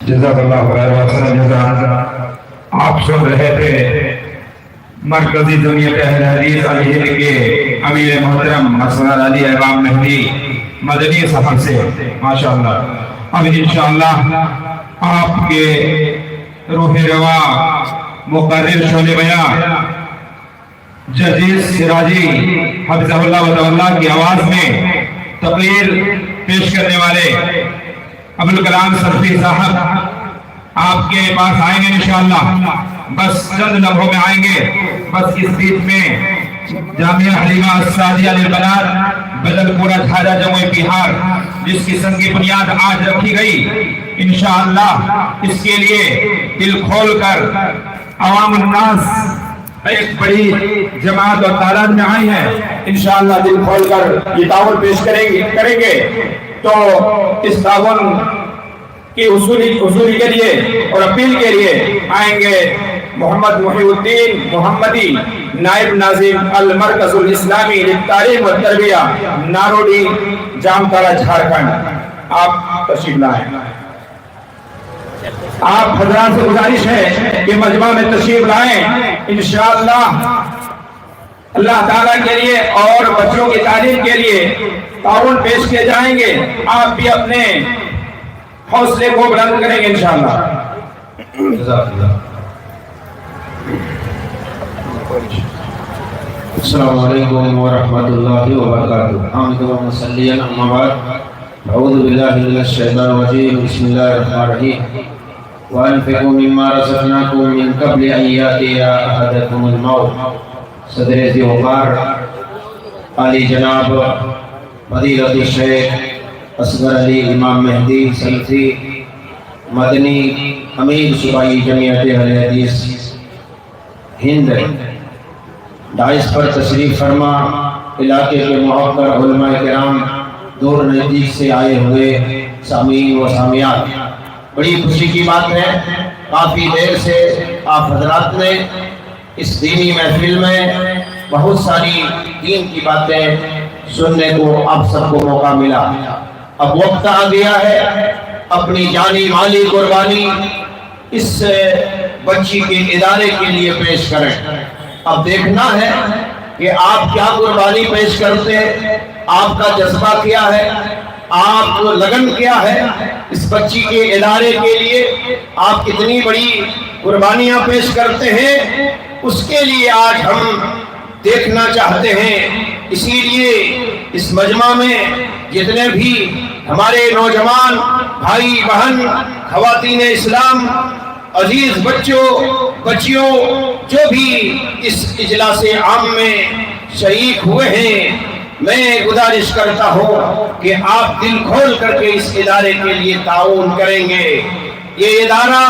جزاک اللہ خیر وسلم جزا۔ آپ سن رہے تھے مرکزی جمعیت اہل حدیث علی ہند کے امیر محترم اسرار علی امام مہدی مدنی سفر سے ماشاءاللہ۔ اب انشاءاللہ آپ کے روح روا مقرر شعلِ بیان جزیز سراجی حفظہ اللہ و تعالی کی آواز میں تقریر پیش کرنے والے ابوالکلام صدفی صاحب آپ کے پاس آئیں گے انشاءاللہ، بس چند لمحوں میں آئیں گے۔ بس اس بیچ میں جامعہ حلیمہ السعدیہ للبنات بدل پورا جھاجا جموئی بہار جس کی سنگی بنیاد آج رکھی گئی، انشاءاللہ اس کے لیے دل کھول کر عوام الناس ایک بڑی جماعت اور تعداد میں آئی ہیں، انشاءاللہ دل کھول کر یہ تعاون پیش کریں گے۔ تو اس تعاون کی حصولی کے لیے اور اپیل کے لیے آئیں گے محمد محی الدین محمدی، نائب ناظم المرکز الاسلامی للتعلیم والتربیہ، ناروڈی، جامتارا، جھارکھنڈ۔ آپ تشریف لائیں۔ آپ حضرات سے گزارش ہے کہ مجمع میں تشریف لائیں، انشاءاللہ اللہ تعالیٰ کے لیے اور بچوں کی تعلیم کے لیے تعاون پیش کیے جائیں گے۔ آپ بھی اپنے حوصلے کو بلند کریں گے انشاءاللہ۔ جزاک اللہ۔ السلام علیکم ورحمۃ اللہ وبرکاتہ۔ حمد و مصلی اما بعد، اعوذ باللہ من الشیطان الرجیم، بسم اللہ الرحمن الرحیم۔ وانفقوا مما رزقناکم من قبل ان یأتی احدکم الموت۔ صدر ذی وقار علی جناب فضیلت الشیخ اصغر علی امام مہدی سلفی مدنی امیر صوبائی جمعیت اہل حدیث ہند داعش پر تشریف فرما، علاقے کے محترم علماء کرام، دور نزدیک سے آئے ہوئے سامعین و سامعات، بڑی خوشی کی بات ہے کافی دیر سے آپ حضرات نے اس دینی محفل میں بہت ساری دین کی باتیں سننے کو آپ سب کو موقع ملا۔ اب وقت آ گیا ہے اپنی جانی مالی قربانی اس بچی کے ادارے کے لیے پیش کریں۔ اب دیکھنا ہے کہ آپ کیا قربانی پیش کرتے ہیں، آپ کا جذبہ کیا ہے، آپ کو لگن کیا ہے اس بچی کے ادارے کے لیے، آپ کتنی بڑی قربانیاں پیش کرتے ہیں، اس کے لیے آج ہم دیکھنا چاہتے ہیں۔ اسی لیے اس مجمع میں جتنے بھی ہمارے نوجوان بھائی بہن، خواتین اسلام، عزیز بچوں بچیوں جو بھی اس اجلاس عام میں شریک ہوئے ہیں، میں گزارش کرتا ہوں کہ آپ دل کھول کر کے اس ادارے کے لیے تعاون کریں گے۔ یہ ادارہ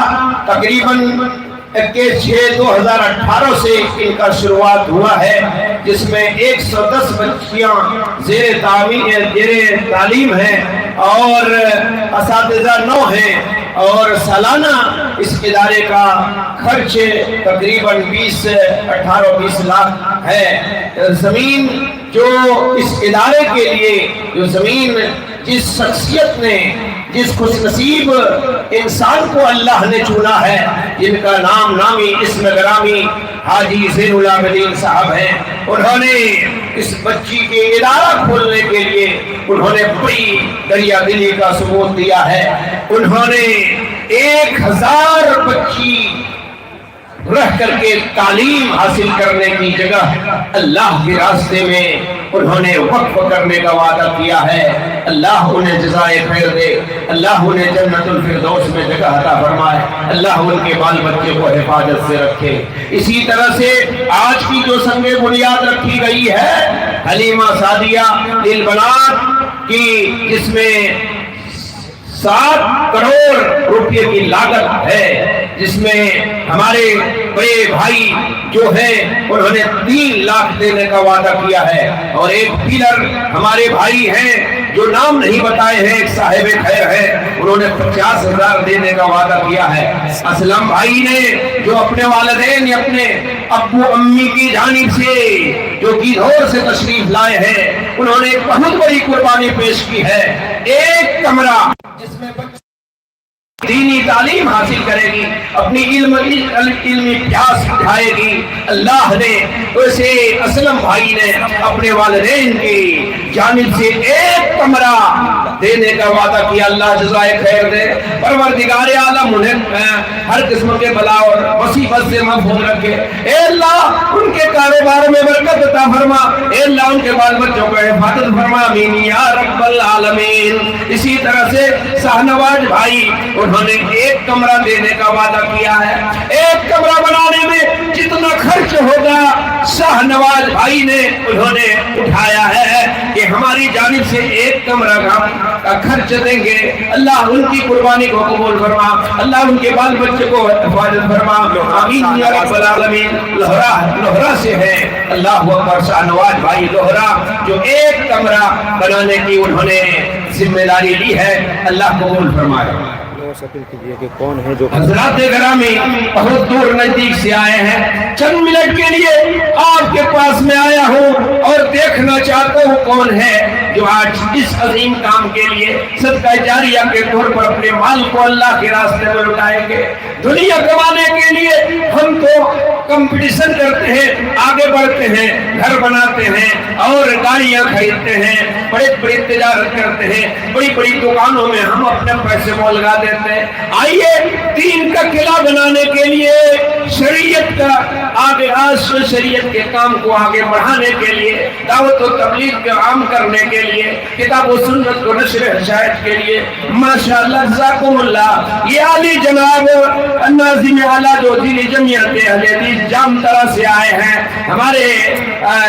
تقریباً 21/6/2018 سے ان کا شروعات ہوا ہے، جس میں 110 بچیاں زیر تعلیم ہیں اور اساتذہ 9 ہیں، اور سالانہ اس ادارے کا خرچ تقریباً 18-20 لاکھ ہے۔ زمین جو اس ادارے کے لیے جو زمین جس شخصیت نے، جس خوش نصیب انسان کو اللہ نے چنا ہے، جن کا نام نامی اسم گرامی حاجی زین العابدین صاحب ہیں، انہوں نے اس بچی کے ادارہ کھولنے کے لیے انہوں نے بڑی دریا دلی کا ثبوت دیا ہے۔ انہوں نے 1000 بچی رہ کر کے تعلیم حاصل کرنے کی جگہ اللہ کے راستے میں انہوں نے وقف کرنے کا وعدہ کیا ہے۔ اللہ انہیں جزائے خیر دے، اللہ انہیں جنت الفردوس میں جگہ عطا فرمائے، اللہ ان کے بال بچے کو حفاظت سے رکھے۔ اسی طرح سے آج کی جو سنگ بنیاد رکھی گئی ہے حلیمہ سعدیہ للبنات کی، جس میں 7 کروڑ روپے کی لاگت ہے، جس میں ہمارے بڑے بھائی جو ہیں انہوں نے 3 لاکھ دینے کا وعدہ کیا ہے، اور ایک پیلر ہمارے بھائی ہیں جو نام نہیں بتائے ہیں، ایک صاحب خیر ہے، انہوں نے 50,000 دینے کا وعدہ کیا ہے۔ اسلم بھائی نے جو اپنے والدین یا اپنے ابو امی کی جانب سے جو گیدھور سے تشریف لائے ہیں، انہوں نے ایک بہت بڑی قربانی پیش کی ہے۔ ایک کمرہ جس میں دینی تعلیم حاصل کرے گی، اپنی علمی پیاس اٹھائے گی۔ اللہ نے اسے اسلم بھائی نے اپنے والدین کی جانب سے ایک کمرہ دینے کا وعدہ کیا۔ اللہ جزائے خیر دے، پروردگار عالم انہیں ہر قسم کے بلا اور مصیبت سے محفوظ رکھے۔ اے اللہ ان کے کاروبار میں برکت عطا فرما، اے اللہ ان کے بال بچوں کو حفاظت فرما، آمین یا رب العالمین۔ اسی طرح سے شاہنواز بھائی انہوں نے ایک کمرہ دینے کا وعدہ کیا ہے۔ ایک کمرہ بنانے میں جتنا خرچ ہوگا شاہنواز بھائی نے انہوں نے اٹھایا ہے کہ ہماری جانب سے ایک کمرہ کا خرچ دیں گے۔ اللہ ان کی قربانی کو قبول فرما، اللہ ان کے بال بچے کو حفاظت فرما، آمین یا رب العالمین۔ لوہرا سے ہے اللہ اکبر شاہنواز بھائی لوہرا، جو ایک کمرہ بنانے کی انہوں نے ذمہ داری لی ہے، اللہ قبول فرمائے۔ حضرات گرامی بہت دور نزدیک سے آئے ہیں، چند منٹ کے لیے آپ کے پاس میں آیا ہوں اور دیکھنا چاہتا ہوں کون ہے جو آج اس عظیم کام کے لیے صدقہ جاریہ کے طور پر اپنے مال کو اللہ کے راستے میں لٹائیں گے۔ دنیا کمانے کے لیے ہم تو کمپٹیشن کرتے ہیں، آگے بڑھتے ہیں، گھر بناتے ہیں اور گاڑیاں خریدتے ہیں، بڑی بڑی تجارت کرتے ہیں، بڑی بڑی دکانوں میں ہم اپنے پیسے کو لگا دیتے ہیں۔ آئیے دین کا قلعہ بنانے کے لیے، شریعت کا شریعت کے کام کو آگے بڑھانے کے لیے، دعوت و تبلیغ کا عام کرنے کے لیے، کتاب و سنت کو نشر ہدایت کے لیے ماشاءاللہ جزاکم اللہ یہ عالی جناب ناظم اعلیٰ جو دینی جمعیت اہل حدیث جامترا سے آئے ہیں، ہمارے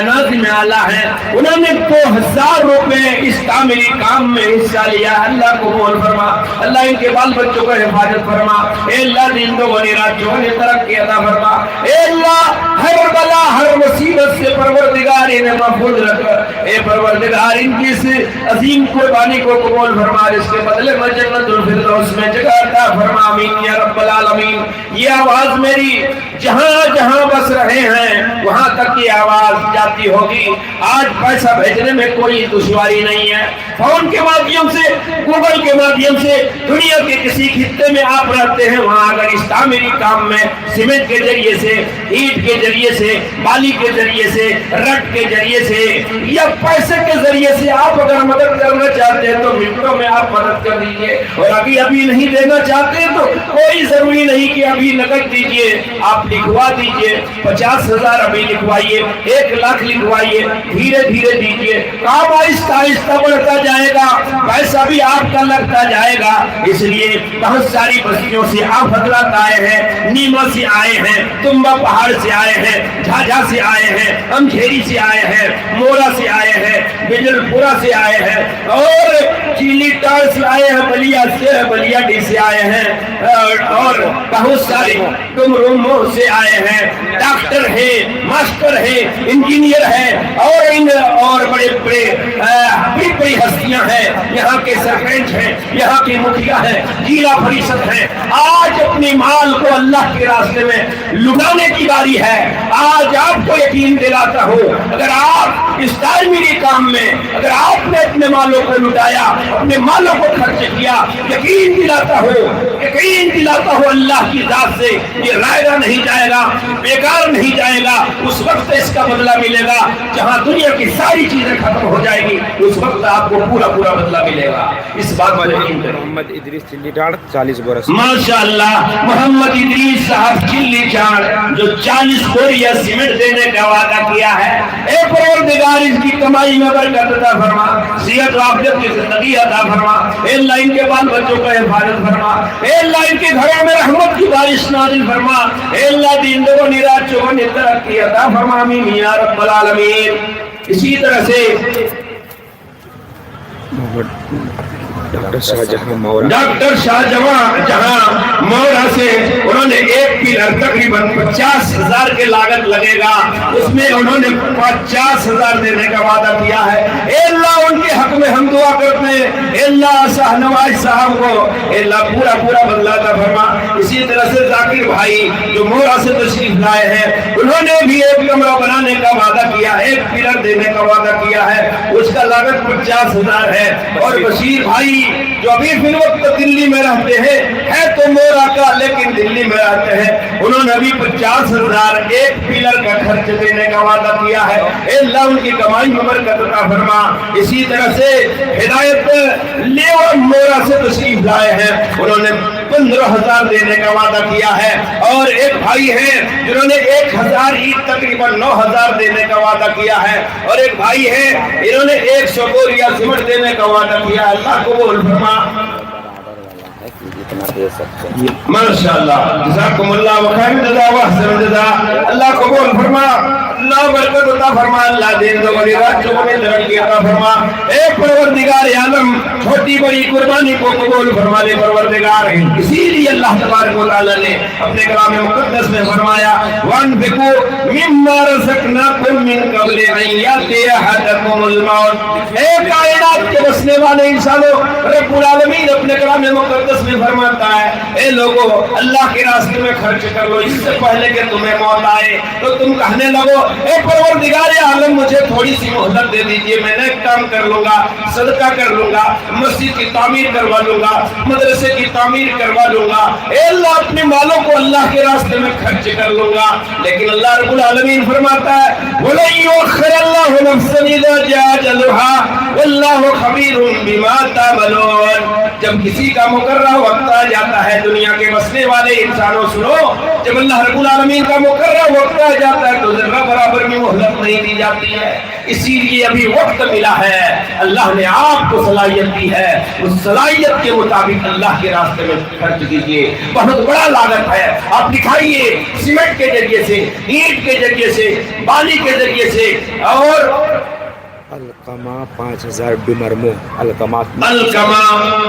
ناظم اعلیٰ ہیں، انہوں نے 2000 روپے اس تعمیری کام میں حصہ لیا۔ اللہ کو قبول فرما، اللہ ان کے بال بچوں کو حفاظت فرما، اے اللہ دین دو غنی راجوں نے ترقی عطا فرما، اے اللہ ہر بلا ہر مصیبت سے پروردگار انہیں محفوظ رکھ، اے پروردگار ان کی اس عظیم قربانی کو قبول فرما، اس کے بدلے میں جنت الفردوس میں جگہ عطا فرما، آمین یا رب العالمین۔ یہ آواز میری جہاں جہاں بس رہے ہیں وہاں تک یہ آواز جاتی ہوگی۔ آج پیسہ بھیجنے میں کوئی دشواری نہیں ہے، فون کے مادھیم سے، گوگل کے مادھیم سے دنیا کے کسی خطے میں آپ رہتے ہیں، وہاں اگر اس تعمیری کام میں سیمنٹ کے ذریعے سے، اینٹ کے ذریعے سے، بالی کے ذریعے سے، رٹ کے ذریعے سے یا پیسے کے ذریعے سے آپ اگر مدد کرنا چاہتے ہیں تو منٹوں میں آپ مدد کر دیجئے، اور ابھی نہیں دینا چاہتے تو کوئی ضروری نہیں کہ ابھی نقد دیجئے، آپ لکھوا دیجئے، 50,000 ابھی لکھوائیے، 1 لاکھ لکھوائیے، دھیرے دھیرے دیجئے، کام آہستہ آہستہ بڑھتا جائے گا، پیسہ بھی آپ کا لگتا جائے گا۔ اس لیے بہت ساری بستیوں سے آپ حضرات آئے ہیں، نیما سے آئے ہیں، تمبا پہاڑ سے آئے ہیں، جھاجھا سے آئے ہیں، امجھیری سے آئے ہیں، مورا سے آئے ہیں، بجل پورا سے آئے ہیں، اور چیلی ٹار سے آئے ہیں، بلیا ڈی سے آئے ہیں، اور بہت سارے ڈمروموں سے آئے ہیں، ڈاکٹر ہیں، ماسٹر ہیں، انجینئر ہیں، اور بڑے بڑی ہستیاں ہیں، یہاں کے سرپنچ ہیں، یہاں کے مکھیا ہیں، ضلع پریشد ہیں۔ آج اپنی مال کو اللہ کے راستے میں لٹانے کی باری ہے۔ آج آپ کو یقین دلاتا ہوں، اگر آپ اس تعمیری کام میں اگر آپ نے اپنے مالوں کو لٹایا، اپنے مالوں کو خرچ کیا، یقین دلاتا ہوں اللہ کی ذات سے یہ رائگا نہیں جائے گا، بیکار نہیں جائے گا، اس وقت اس کا بدلہ ملے گا جہاں دنیا کی ساری چیزیں ختم ہو جائے گی، اس وقت آپ کو پورا بدلہ ملے گا۔ اس بات پر یقین کریں۔ محمد ادریس چلی ڈاڑ 40 برس ماشاءاللہ محمد ادریس صاحب چلی چاڑ جو 40 بوریا سیمنٹ دینے کا وعدہ کیا ہے، اے پروردگار اس کی کمائی میں برکت عطا فرما، صحت و عافیت کی زندگی عطا فرما، اے اللہ ان کے بال بچوں کا حفاظت فرما، اے اللہ ان کے گھروں میں رحمت کی بارش نازل فرما، اے اللہ دین دو نراج چوبن ترقی عطا فرما، آمین یا رب العالمین۔ اسی طرح سے ڈاکٹر شاہجہاں مورا مورا سے انہوں نے ایک پیلر تقریباً 50,000 کے لاگت لگے گا، اس میں انہوں نے 50,000 دینے کا وعدہ کیا ہے۔ اے اللہ ان کے حق میں ہم دعا کرتے ہیں، اے اللہ شاہنواز صاحب کو اے اللہ پورا بدلہ عطا فرما۔ اسی طرح سے ذاکر بھائی جو مورا سے تشریف لائے ہیں، انہوں نے بھی ایک کمرہ بنانے کا وعدہ کیا किया, एक पिलर देने का वादा किया है, उसका लागत 50,000 है। और बशीर भाई जो अभी फिर वक्त दिल्ली में रहते हैं, है तो मोरा का लेकिन दिल्ली में रहते हैं, उन्होंने अभी 50,000 एक पिलर का खर्च देने का वादा किया है। अल्लाह उनकी कमाई में बरकत अता फरमा। इसी तरह से हिदायत लेवा मोरा से तशरीफ लाए हैं, उन्होंने 15,000 देने का वादा किया है। और एक भाई है जिन्होंने 1,000 ईद तकरीबन 9,000 देने का वादा किया है। और एक भाई है इन्होंने 100 बोरिया सीमेंट देने का वादा किया। अल्लाह को बोल फरमा माशाअल्लाह, जज़ाकुमुल्लाह व खैर जज़ा व अहसन जज़ा। अल्लाह कबूल फरमा, अल्लाह बरकत अता फरमा, अल्लाह दीन दोगुनी रात चौगुनी तरक्की अता फरमा। ए परवरदिगार आलम, छोटी बड़ी कुर्बानी को कबूल फरमा ले परवरदिगार। इसीलिए अल्लाह तबारक व तआला ने अपने कलाम मुक़द्दस में फरमाया, वअनफिकू मिम्मा रज़क़नाकुम मिन क़ब्ल अन याति अहदकुमुल मौत। ए कायनात के बसने वाले इंसानों, रब्बुल आलमीन अपने कलाम मुक़द्दस में फरमाता है, ए लोगों, अल्लाह के रास्ते में खर्च कर लो इससे पहले कि तुम्हें मौत आए। तो तुम कहने लगो, ए परवरदिगार आलम, मुझे थोड़ी सी मोहलत दे दीजिए, मैं नेक काम कर लूंगा, सदका कर लूंगा, मस्जिद की तामीर करवा लूंगा, मदरसे की तामीर करवा लूंगा, ए अल्लाह अपने मालों को अल्लाह के रास्ते में खर्च कर लूंगा। लेकिन अल्लाह रब्बुल आलमीन फरमाता है, वला युअख्खिरुल्लाहु नफ्सन इज़ा जा'a अजलुहा वल्लाहु खबीरुम बिमा तामलून। जब किसी का मुकर्रर वक्त आ जाता है, दुनिया के बसने वाले इंसानों सुनो, जब अल्लाह रब्बुल आलमीन का मुकर्रर वक्त आ जाता है तो जर्रा बराबर भी मोहलत नहीं दी जाती है। इसीलिए अभी वक्त मिला है, अल्लाह ने आपको सलाहियत दी है, उस सलाहियत के मुताबिक अल्लाह के रास्ते में खर्च कीजिए। बहुत बड़ा लागत है, आप दिखाइए सीमेंट के जरिए से, ईंट के जरिए से, बाली के जरिए से। और अलकमा 5,000 डुमर मुँह, अलकमा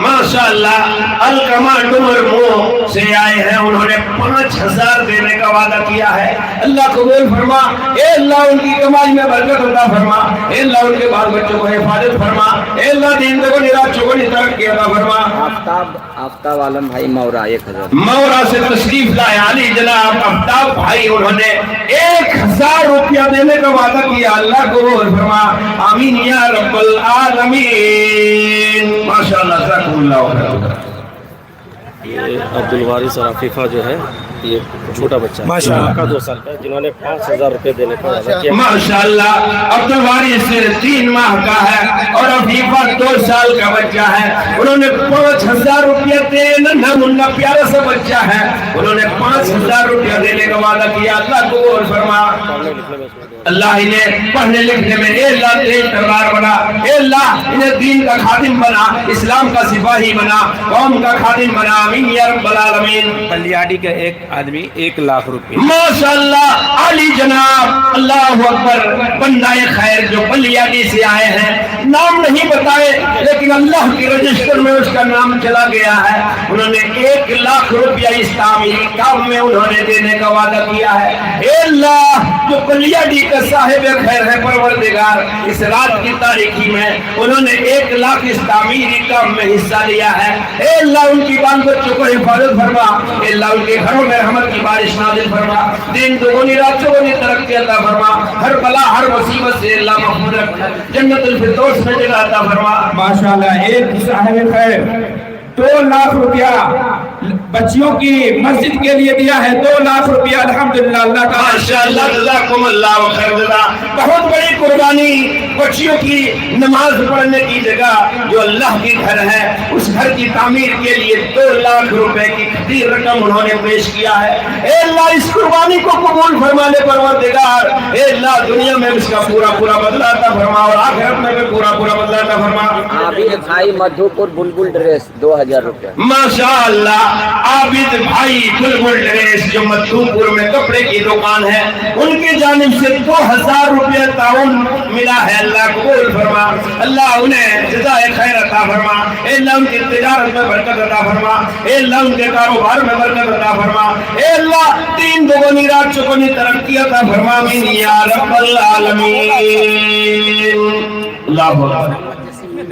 माशाअल्लाह, अलकमा डुमर मुँह से आए हैं, उन्होंने 5,000 देने का वादा किया है। अल्लाह कबूल फरमा, ए अल्लाह उनकी कमाई में बरकत अता फरमा, ए अल्लाह उनके बाल बच्चों को हिफाजत फरमा, ए अल्लाह दीन को निराश को तरक्की अता फरमा। आफ्ताब आलम भाई मौरा 1,000 मौरा से तशरीफ लाए अली जनाब आफ्ताब भाई, उन्होंने 1,000 रुपया देने का वादा किया। अल्लाह कबूल फरमा, आमीन या रब्बल आलमीन। माशाअल्लाह, जज़ाकुमुल्लाह। ये अब्दुल वारिस और अफीफा जो है, ये छोटा बच्चा माशाअल्लाह का 2 साल का, जिन्होंने 5,000 रुपए देने का वादा किया। माशाअल्लाह, अब्दुल वारिस 3 माह का है और अफीफा 2 साल का बच्चा है। उन्होंने 5,000 रुपया देने, न मुन्ना प्यारा सा बच्चा है, उन्होंने 5,000 रुपया देने का वादा किया। अल्लाह को और फरमा, अल्लाह इन्हें पढ़ने लिखने में ए अल्लाह तेज तलवार बना, ए अल्लाह इन्हें दीन का खादिम बना, इस्लाम का सिपाही बना, कौम का खादिम बना। आमीन या रब्बल आलमीन। कल्याणी का एक आदमी 1 लाख रुपए। माशाअल्लाह, अली जनाब, अल्लाहु अकबर, बंदाए खैर जो बलियाडी से आए हैं, नाम नहीं बताए लेकिन अल्लाह के रजिस्टर में उसका नाम चला गया है। उन्होंने 1 लाख रुपया इस्लामी काम में उन्होंने देने का वादा किया है। ए अल्लाह, जो बलियाडी का साहिब खैर है परवरदिगार, इस रात की तारीखी में उन्होंने 1 लाख इस्लामी काम में हिस्सा लिया है। ए अल्लाह उनकी बाल बच्चों को हिफाजत फरमा, ए अल्लाह उनके घरों में रहमत की बारिश नाज़िल फरमा, दिन दुगुनी रात चौगुनी तरक्की अता फरमा, हर बला हर मुसीबत से अल्लाह महफूज रखना, जन्नतुल फिरदौस में जगह अता फरमा। माशाअल्लाह, एक साहिब खैर 2 लाख रुपया बच्चियों की मस्जिद के लिए दिया है। 2 लाख रुपया अल्हम्दुलिल्लाह, अल्लाह का माशाअल्लाह, जज़ाकुमुल्लाह व खैर जज़ा। बहुत बड़ी कुर्बानी, बच्चियों की नमाज पढ़ने की जगह जो अल्लाह की घर है, उस घर की तामीर के लिए 2 लाख रुपए की खतीर रकम उन्होंने पेश किया है। ए अल्लाह, इस कुर्बानी को कबूल फरमा ले परवरदिगार। ए अल्लाह, दुनिया में इसका पूरा बदला अता फरमा और आखिरत में भी पूरा बदला अता फरमा। आबिद भाई मधुपुर बुलबुल ड्रेस 2,000 रुपए। माशाअल्लाह, आबिद भाई बुलबुल ड्रेस जो मधुपुर में कपड़े की दुकान है, उनकी जानिब से 2,000 रुपया ताउन मिला है। अल्लाह कबूल फरमा, अल्लाह उन्हें जज़ाए खैर अता फरमा, ए अल्लाह उनकी तिजारत में बरकत अता फरमा, ए अल्लाह उनके कारोबार में बरकत अता फरमा, ए अल्लाह दिन दुगुनी रात चौगुनी तरक्की अता फरमा। आमीन या रब्बल आलमीन। अल्लाहु अकबर।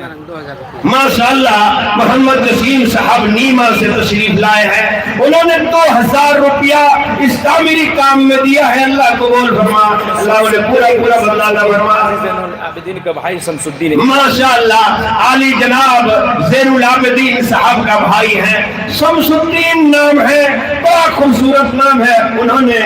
माशाअल्लाह मोहम्मद जसीम साहब नीमा से तशरीफ लाए हैं, उन्होंने 2000 रुपया इस तामीरी काम में दिया है। अल्लाह कबूल फरमा, अल्लाह उन्हें पूरा पूरा बदला फरमा। आबिदीन का भाई शमसुद्दीन माशाअल्लाह आली जनाब ज़ैनुल आबिदीन साहब का भाई है, शमसुद्दीन नाम है, बड़ा खूबसूरत नाम है। उन्होंने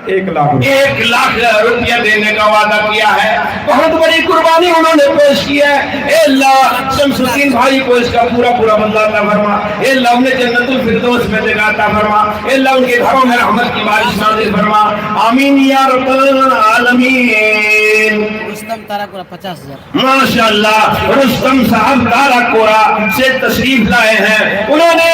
1 लाख 1 लाख रुपया देने का वादा किया है। बहुत बड़ी कुर्बानी उन्होंने पेश की है। ए अल्लाह शमसुद्दीन भाई को इसका पूरा पूरा बदला अता फरमा। ए अल्लाह उन्हें जन्नतुल फिरदौस में जगह अता फरमा। ए अल्लाह उनके घरों में रहमत की बारिश नाज़िल फरमा। आमीन या रब्बल आलमीन। रुस्तम ताराकोरा 50,000। माशाअल्लाह रुस्तम साहब ताराकोरा से तशरीफ लाए हैं, उन्होंने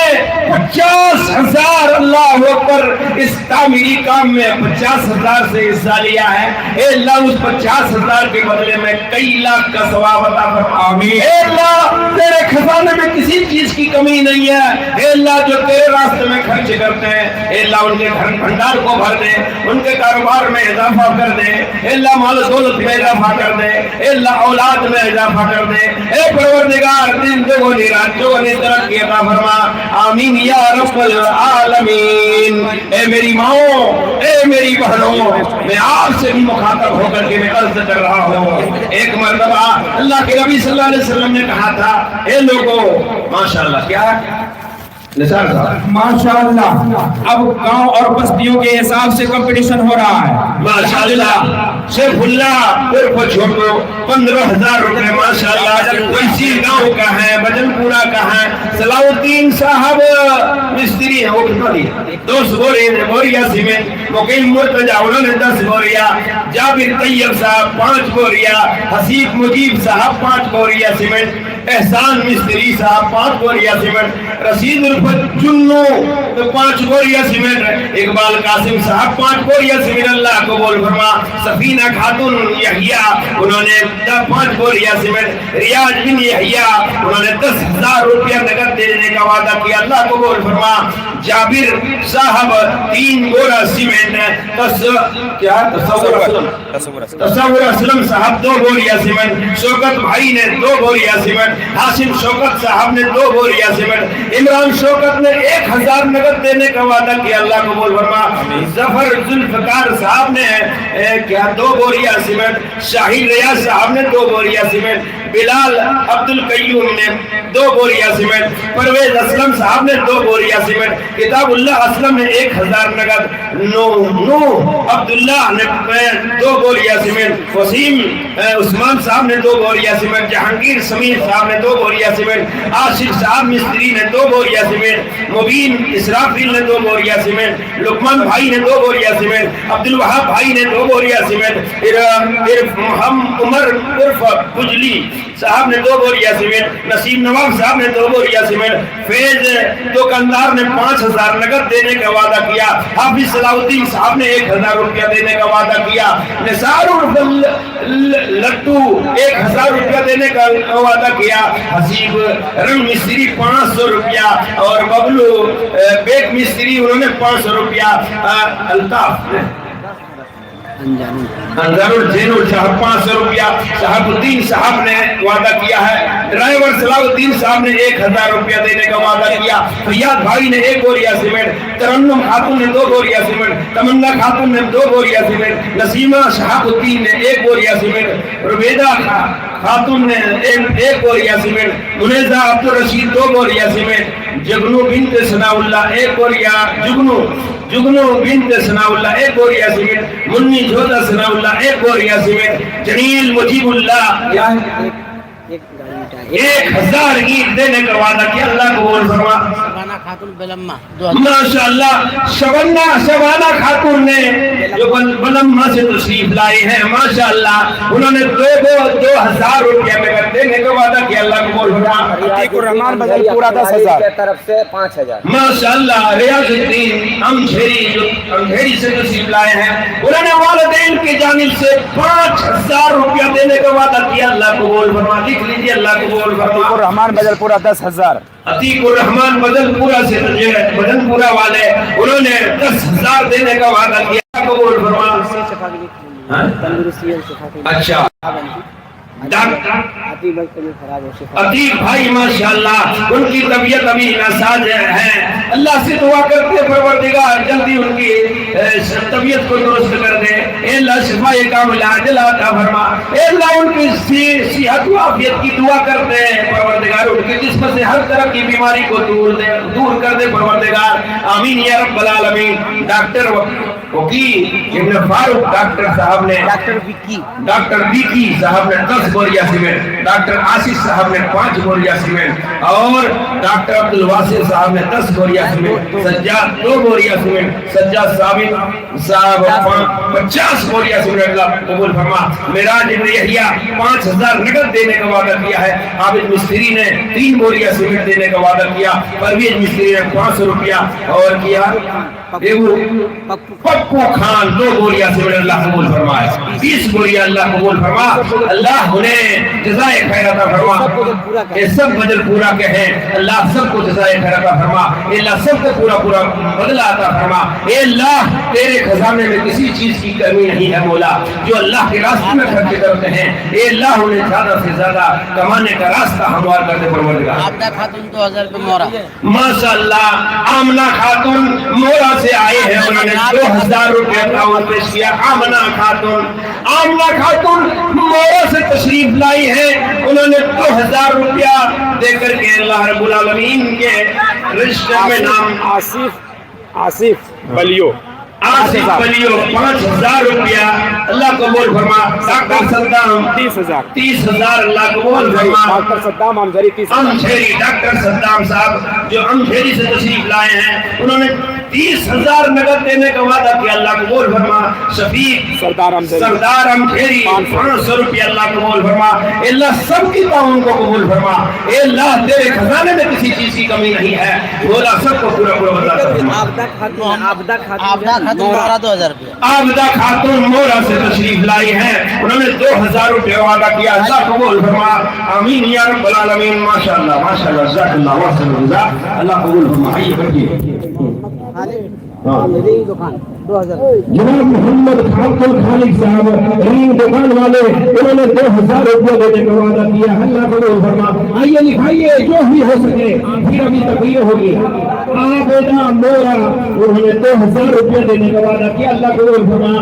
50,000 अल्लाह अकबर इस तामीरी काम में 50,000 से हिस्सा लिया है। ए अल्लाह उस 50,000 के बदले में कई लाख का सवाब अता फरमा। आमीन। ए अल्लाह तेरे खजाने में किसी चीज की कमी नहीं है। ए अल्लाह जो तेरे रास्ते में खर्च करते हैं, ए अल्लाह उनके घर भंडार को भर दे, उनके कारोबार में इजाफा कर दे। ए अल्लाह माल दौलत में इजाफा कर दे। ए अल्लाह औलाद में इजाफा कर दे। ए परवरदिगार दिन दोगुनी रात चौगुनी तरक्की अता फरमा। आमीन या रब्बल आलमीन। ए मेरी माओ, ए मेरी बहनों, मैं आपसे भी मुखातब होकर के मैं अर्ज कर रहा हूँ। एक मर्तबा अल्लाह के नबी सल्लल्लाहु अलैहि वसल्लम ने कहा था, ए लोगों, माशाअल्लाह क्या निसार साहब माशाअल्लाह अब गांव और बस्तियों के हिसाब से कंपटीशन हो रहा है। माशाअल्लाह सैफुल्लाह उर्फ छोटू 15,000 रुपए माशाअल्लाह वैसी गांव का है, बजनपुरा का है। सलाउद्दीन साहब मिस्त्री है, वो कितना दिया 2 बोरिया सीमेंट। मुकीम मुर्तजा उन्होंने 10 बोरिया। जाबिर तैयब साहब 5 बोरिया। हसीब मुजीब साहब 5 बोरिया सीमेंट। एहसान मिस्त्री साहब 5 बोरिया सीमेंट। रशीद जुन्नू 5 बोरिया सीमेंट। इकबाल कासिम साहब 5 बोरिया सीमेंट। अल्लाह को बोल फरमा। सफीना खातून यहिया उन्होंने 5 बोरिया सीमेंट। रियाज बिन यहिया उन्होंने 10,000 रुपया नगद देने का वादा किया। अल्लाह को बोल फरमा। जाबिर साहब 3 बोरा सीमेंट। तसव्वुर असलम साहब 2 बोरिया सीमेंट। शौकत भाई ने 2 बोरिया सीमेंट। हाशिम शौकत साहब ने 2 बोरिया सीमेंट। इमरान शौकत ने 1,000 नगद देने का वादा किया। अल्लाह को बोल फरमा। जफर जुल्फकार साहब ने 2 बोरिया सीमेंट। शाहिद रियाज साहब ने 2 बोरिया सीमेंट। बिलाल अब्दुल कय्यूम ने 2 बोरिया सीमेंट। परवेज असलम साहब ने 2 बोरिया सीमेंट। किताबुल्लाह असलम ने 1,000 नगद। नूह अब्दुल्ला ने 2 बोरिया सीमेंट। वसीम उस्मान साहब ने 2 बोरिया सीमेंट। जहांगीर समीर साहब ने 2 बोरिया सीमेंट। आशिफ साहब मिस्त्री ने 2 बोरिया सीमेंट। मुबीन इसराफिल ने 2 बोरिया सीमेंट। लुकमान भाई ने 2 बोरिया सीमेंट। अब्दुल वहाब भाई ने 2 बोरिया सीमेंट। उमर उर्फ बुजली साहब ने 2 बोरिया सीमेंट। नसीम नवाब साहब ने 2 बोरिया सीमेंट। फैज दुकानदार ने 5,000 नगद देने का वादा किया। हाफिज सलाउद्दीन साहब ने 1,000 रुपया देने का वादा किया। निसार उर्फ लट्टू 1,000 रुपया देने का वादा किया। हसीब रंग मिस्त्री 500 रुपया और बबलू बेग मिस्त्री उन्होंने 500 रुपया। अल्ताफ अंजारुल जैनुल साहब 500 रुपया। शहाबुद्दीन साहब ने वादा किया है। ड्राइवर सलाउद्दीन साहब ने 1,000 रुपया देने का वादा किया। फैयाद भाई ने 1 बोरिया सीमेंट। तरन्नुम खातून ने 2 बोरिया सीमेंट। तमन्ना खातून ने 2 बोरिया सीमेंट। नसीमा शहाबुद्दीन ने 1 बोरिया सीमेंट। रुबेदा खातून ने 1 बोरिया सीमेंट। मुनेजा अब्दुल रशीद 2 बोरिया सीमेंट। जगनू बिनत सनाउल्लाह 1 बोरिया। जुगनू बिनत सनाउल्लाह 1 बोरिया सीमेंट। मुन्नी जोधा सनाउल्लाह 1 बोरिया सीमेंट। जनील मुजीबुल्लाह 1,000 ईंट देने का वादा किया। अल्लाह को बोल फरमा। शबाना खातून बेलम्मा माशाअल्लाह शबाना खातून ने जो बलम्मा से तशरीफ लाए हैं, माशाअल्लाह उन्होंने 2,000 रुपया नगद देने का वादा किया। अल्लाह को बोल फरमा। रहमान बदलपुरा 10,000 की तरफ से 5,000। माशाअल्लाह रियाजुद्दीन अमझेरी से तशरीफ लाए हैं, उन्होंने वालिदैन की जानिब से 5,000 रुपया देने का वादा किया। अल्लाह को बोल फरमा। लिख लीजिए। अल्लाह को बोल फरमा। रहमान बदलपुरा 10,000। अतीकुर रहमान बदनपुरा से बदनपुरा वाले उन्होंने 10,000 देने का वादा किया। को बोल फरमा। तंदुरुस्ती अच्छा आती भाई तबीयत खराब हो शिफा अतीक भाई माशाल्लाह उनकी तबीयत अभी नासाज है, अल्लाह से दुआ करते परवरदिगार जल्दी उनकी तबीयत को दुरुस्त कर दे, ए अल्लाह शिफाए कामिल आजिल अता फरमा, ए अल्लाह उनकी सेहत व आफियत की दुआ करते हैं परवरदिगार, उनके जिस्म से हर तरह की बीमारी को दूर कर दे परवरदिगार, आमीन या रब्बल आलमीन। डॉक्टर वकील इब्न फारूक डॉक्टर साहब ने डॉक्टर विकी साहब ने 10 बोरिया सीमेंट, डॉक्टर आशीष साहब ने 5 बोरिया सीमेंट और डॉक्टर अब्दुल वासिल साहब ने 10 बोरिया सीमेंट, सज्जाद 2 बोरिया सीमेंट, सज्जाद साहब 50 बोरिया सीमेंट अल्लाह कबूल फरमा। मिराज इब्न यहिया 5000 नगद देने का वादा किया है, आबिद मिस्त्री ने 3 बोरिया सीमेंट देने का वादा किया, परवेज मिस्त्री ने 500 रुपया और किया, पप्पू खान 2 बोरिया सीमेंट अल्लाह कबूल फरमाए, 20 बोरिया अल्लाह कबूल फरमा, अल्लाह उन्हें जज़ाए खैर अता फरमा, ये सब बदल पूरा के हैं, अल्लाह सबको जज़ाए खैर अता फरमा, अल्लाह सबको पूरा पूरा बदला अता फरमा, ए अल्लाह तेरे खजाने में किसी चीज की कमी नहीं है मौला, जो अल्लाह के रास्ते में खर्च करते हैं, ए अल्लाह उन्हें ज्यादा से ज्यादा कमाने का रास्ता हमवार कर दे परवरदिगार। आमना खातून 2000 रुपये मोहरा माशाअल्लाह आमना खातून मोरा से आए हैं, उन्होंने 2000 रुपये ताउन पेश किया। आमना खातून मोरा से तशरीफ लाई है, उन्होंने 2000 रुपया देकर के अल्लाह रब्बुल आलमीन के रजिस्टर में नाम आसिफ बलियो आसिफ बलियो 5000 रुपया अल्लाह कबूल फरमा। डॉक्टर सद्दाम 30,000 अल्लाह कबूल फरमा। डॉक्टर सद्दाम अमजरी 30,000। अमशेरी डॉक्टर सद्दाम साहब जो अमशेरी से तशरीफ लाए हैं, उन्होंने 30,000 नगद देने का वादा किया, अल्लाह कबूल फरमा। शफीक सरदार अमशेरी 500 रुपया अल्लाह कबूल फरमा। अल्लाह सबकी ताउन को कबूल फरमा। अल्लाह तेरे खजाने में किसी चीज की कमी नहीं है, बोला सबको पूरा पूरा बता फरमा। आबदा खातून मोहरा 2000 रुपये आबदा खातून मोरा से तशरीफ लाई हैं, उन्होंने 2000 रुपये वादा किया, अल्लाह कबूल फरमा। आमीन या रब्बल आलमीन। माशाअल्लाह माशाअल्लाह जज़ाकल्लाह व सल्लल्लाहु अल्लाह कबूल फरमा। आइए बैठिए। मेरी दुकान 2000 जनाब मोहम्मद खातुल खालिक साहब रीम दुकान वाले, उन्होंने 2000 रुपये देने का वादा किया, अल्लाह कबूल फरमा। आइए लिखाइए जो भी हो सके, फिर अभी तकरीर होगी। आबदा मोरा उन्होंने 2000 रुपये देने का वादा किया, अल्लाह कबूल फरमा।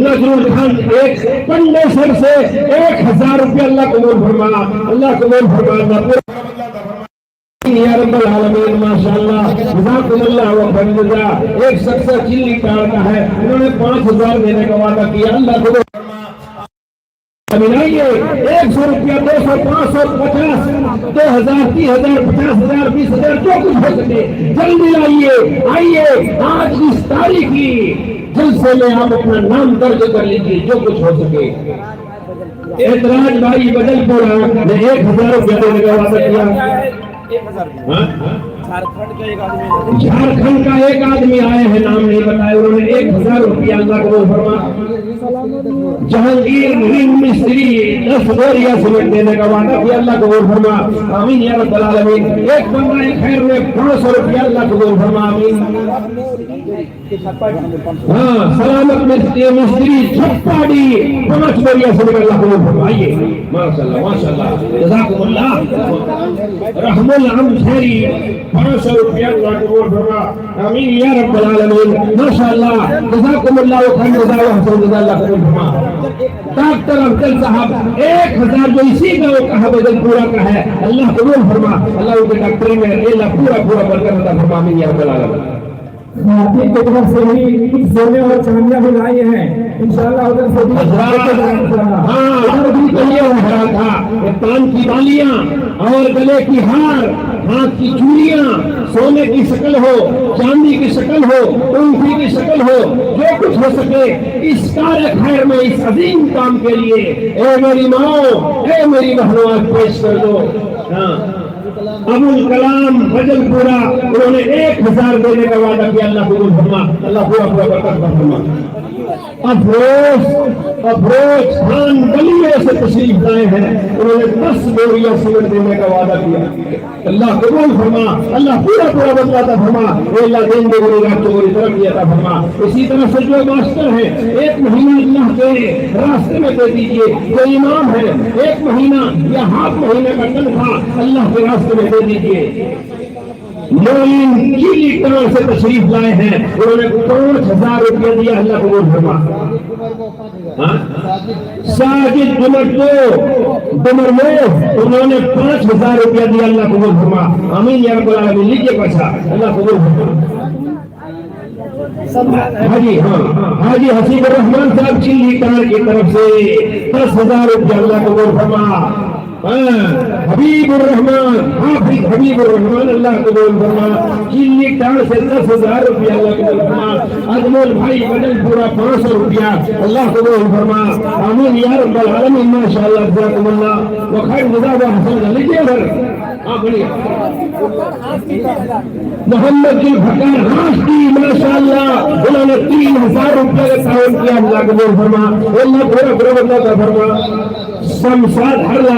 नजरुल खान एक पंडेसर से 1000 रुपये अल्लाह कबूल फरमा, अल्लाह कबूल फरमा। या रब्बल आलमीन माशाअल्लाह जज़ाकुमुल्लाह व खैर। एक शख्स चिल्ली टाड़ का है, उन्होंने 5000 देने का वादा किया, अल्लाह को मिलाइए। 100 रुपया 200 500 50 2000 30,000 50,000 20,000 जो कुछ हो सके जल्दी लाइए। आइए आज इस तारीख की जलसे में आप अपना नाम दर्ज कर लीजिए, जो कुछ हो सके। एतराज भाई बदलपुर ने 1000 रुपया देने का वादा किया। झारखंड का एक आदमी आए हैं, नाम नहीं बताया, उन्होंने 1000 रुपया अल्लाह कबूल फरमा। जहांगीर मिस्त्री 10 बोरिया सीमेंट देने का वादा किया, अल्लाह कबूल फरमा। आमीन या रब्बल आलमीन। एक बंदा खैर ने 500 रुपया अल्लाह कबूल फरमा। आमीन। हाँ सलामत मिस्त्री छप्पाड़ी 5 बोरिया सीमेंट अल्लाह कबूल फरमाइए। माशाअल्लाह माशाअल्लाह जज़ाकुमुल्लाह। रहमुल अमशेरी 500 रुपया अल्लाह कबूल फरमा। आमीन या रब्बल आलमीन। माशाअल्लाह जज़ाकुमुल्लाह व खैर अल्लाह कबूल फरमा। डॉक्टर अफजल साहब 1000 जो इसी गाँव का है, बदलपुरा का है, अल्लाह कबूल फरमा। अल्लाह उनके डॉक्टरी में अल्लाह पूरा पूरा बरकत अता फरमा। आमीन या रब्बल आलमीन। आपकी तरफ से ही कुछ सोने और चांदियां भी लाई हैं, इंशाअल्लाह उधर से भी उधर भी कहिए हो रहा था। कान की बालियां और गले की हार, हाथ की चूड़ियां, सोने की शक्ल हो, चांदी की शक्ल हो, अंगूठी की शक्ल हो, जो कुछ हो सके इस कार्य खैर में, इस अजीम काम के लिए ए मेरी माओ, ए मेरी बहनों, आज पेश कर दो। हाँ ابوال کلام فضل پورا انہوں نے 1000 دینے کا وعدہ کیا. اللہ قبول فرما, اللہ پورا برکت فرما. افروز خان گلیوں سے تشریف لائے ہیں, انہوں نے 10 بوریاں سیمنٹ دینے کا وعدہ کیا. اللہ قبول فرما, اللہ پورا بدلا عطا فرما. اے اللہ دین دے گوری رات چوری ترقی عطا فرما. اسی طرح سے جو ماسٹر ہیں 1 مہینہ اللہ کے راستے میں دے دیجیے. جو امام ہے 1 مہینہ یا ہاف مہینے کا تنخواہ اللہ کے راستے میں دے دیجیے. مولین کیلی ٹان سے تشریف لائے ہیں, انہوں نے 5000 روپیہ دیا. اللہ قبول فرما. ساجد ڈمرمو انہوں نے 5000 روپیہ دیا. اللہ قبول فرما. آمین یا رب العالمین. لیجیے پیسہ, اللہ قبول فرما. حاجی حسیب الرحمان صاحب چلی ٹان کی طرف سے 10,000 روپیہ. اللہ قبول فرما. حبیب الرحمان, حافظ حبیب الرحمان, اللہ قبول فرما. چلی ٹان سے 10,000 روپیہ. اللہ قبول فرما. اجمل بھائی بدل پورا 500 روپیہ. اللہ قبول فرما. آمین یا رب العالمین. ماشاءاللہ جزاکم اللہ وخیر جزا و حسن. لیجیے گھر محمد جی بھکر راشدی ماشاءاللہ انہوں نے 3,000 روپیہ کا تعاون کیا. اللہ قبول فرما. اللہ پورا بدلا کا فرما. شمشاد ہرنا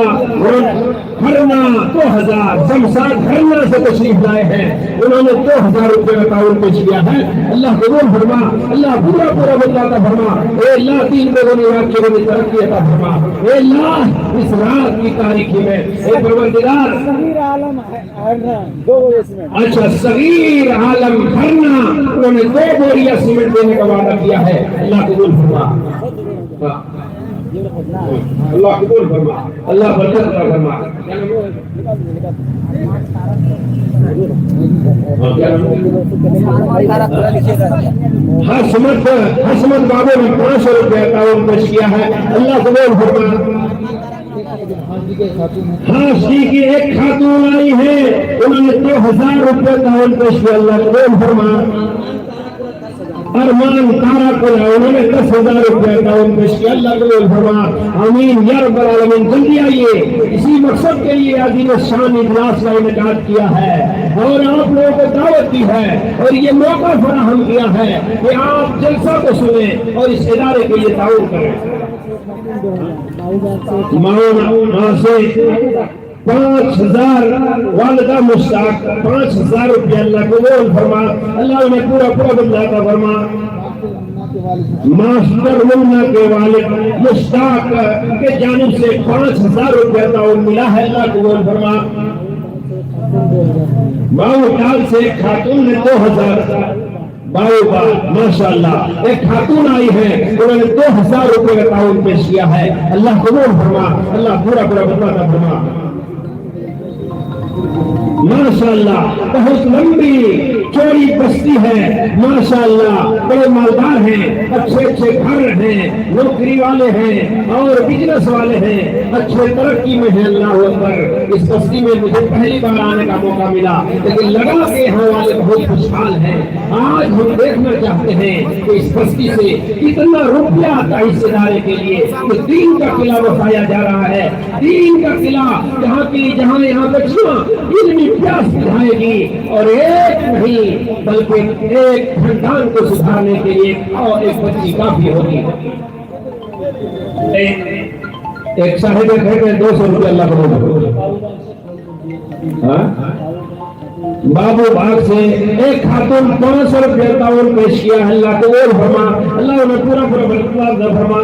2000 شمشاد ہرنا سے تشریف لائے ہیں, انہوں نے 2000 روپے کا تعاون پیش کیا ہے. اللہ قبول فرما. اللہ پورا بدلا کا فرما. اے اللہ 3 بغنی رات کے لیے ترقی عطا فرما. اے اللہ اس رات کی تاریخی میں اے پروردگار اچھا صغیر عالم ہرنا انہوں نے 2 بوریاں سیمنٹ دینے کا وعدہ کیا ہے. اللہ قبول فرما. اللہ قبول فرما. اللہ برکت عطا فرما. حسمت بابو نے 500 روپے تعاون پیش کیا ہے. اللہ قبول فرما. ہاسٹی کی ایک خاتون آئی ہے, انہوں نے 2000 روپے تعاون پیش کیا. اللہ قبول فرما. ارمان تارا کو انہوں نے 10,000 روپے تعاون پیش کیا. اللہ قبول فرما. آمین یا رب العالمین. جلدی آئیے, اسی مقصد کے لیے عظیم الشان اجلاس کا انعقاد کیا ہے اور آپ لوگوں کو دعوت دی ہے اور یہ موقع فراہم کیا ہے کہ آپ جلسہ کو سنیں اور اس ادارے کے لیے تعاون کریں. ماں سے 5,000 والدہ مشتاق 5,000 روپیہ. اللہ قبول فرما. اللہ انہیں پورا بدلا عطا فرما. ماسٹر منا کے والد مشتاق کے جانب سے 5,000 روپیہ تعاون ملا ہے. اللہ قبول فرما. باؤٹال سے ایک خاتون نے 2,000 ماشاءاللہ ایک خاتون آئی ہے, انہوں نے 2,000 روپے کا تعاون پیش کیا ہے. اللہ قبول فرما. اللہ پورا بدلا عطا فرما. ماشاءاللہ بہت لمبی چوڑی بستی ہے. ماشاءاللہ بڑے مالدار ہیں, اچھے گھر ہیں, نوکری والے ہیں اور بزنس والے ہیں, اچھے ترقی میں ہیں. اللہ اکبر. اس بستی میں مجھے پہلی بار آنے کا موقع ملا لیکن لگا کہ یہاں والے بہت خوشحال ہیں. آج ہم دیکھنا چاہتے ہیں کہ اس بستی سے کتنا روپیہ آتا ہے اس ادارے کے لیے کہ دین کا قلعہ بسایا جا رہا ہے. دین کا قلعہ جہاں یہاں بچیاں علمی پیاس بڑھائے گی اور ایک نہیں بلکہ ایک خاندان کو سدھارنے کے لیے اور ایک بچی کافی ہوگی. ایک صاحب گھر میں 200 روپیہ. اللہ کو بابو باغ سے ایک خاتون 500 روپیہ تعاون پیش کیا. اللہ قبول فرما. اللہ انہیں پورا فرما.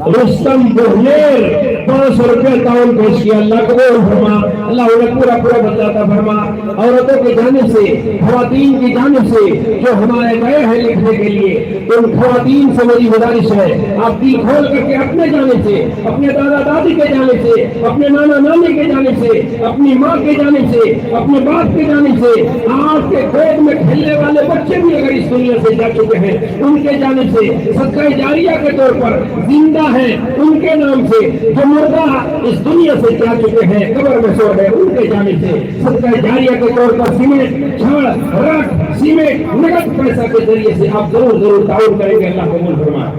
رستم بہلیر 500 روپیہ تعاون پیش کیا. اللہ قبول فرما. اللہ انہیں پورا بدلا عطا فرما. عورتوں کی جانب سے خواتین کی جانب سے جو ہمارے گئے ہیں لکھنے کے لیے ان خواتین سے میری گزارش ہے آپ دل کھول کر کے اپنے جانب سے, اپنے دادا دادی کے جانب سے, اپنے نانا نانی کے جانب سے, اپنی ماں کے جانب سے, اپنے باپ کے جانب سے, آپ کے گود میں کھیلنے والے بچے بھی اگر اس دنیا سے جا چکے ہیں ان کے جانب سے صدقہ جاریہ کے طور پر زندہ ہیں ان کے نام سے, جو مردہ اس دنیا سے جا چکے ہیں قبر میں سو گئے ان کے جانب سے صدقہ جاریہ کے طور پر سیمنٹ چھڑ رکھ سیمنٹ نقد پیسہ کے ذریعے سے آپ ضرور تعاون کریں گے. اللہ قبول فرمائے.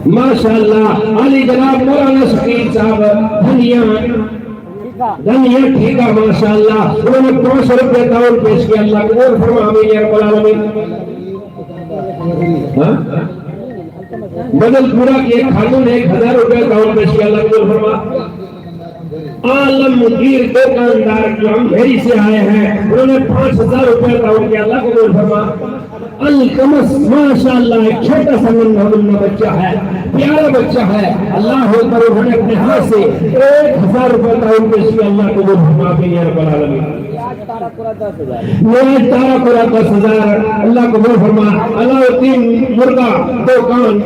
ماشاءاللہ علی جناب مولانا شکیل صاحب دھنیا دنیا ٹھیک ہے ماشاءاللہ انہوں نے 500 روپے تعاون پیش کیا اللہ قبول فرما آمین یا رب العالمین بدل پورا کے خاتون نے 1000 روپے تعاون پیش کیا اللہ قبول فرما عالمگیر دکاندار جو ہم بھیری سے آئے ہیں انہوں نے 5000 روپے تعاون کیا اللہ قبول فرما القمص ماشاءاللہ ایک چھوٹا سا ننھا بچہ ہے پیارا بچہ ہے اللہ اکبر انہوں نے اپنے ہاتھ سے 1000 روپے تعاون پیش کیا اللہ قبول فرما آمین یا رب العالمین تارا پورا 10,000 اللہ قبول فرما علاؤدین مرغا دکان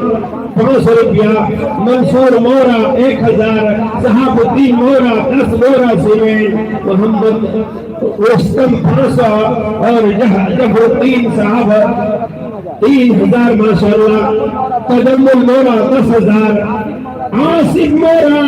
500 روپیہ منصور مورا 1000 صحاب الدین مورا 10 مورا سیمنٹ محمد رستم 500 اور جفر الدین صاحب 3000 ماشاءاللہ تجمل مورا 10,000 آصف مورا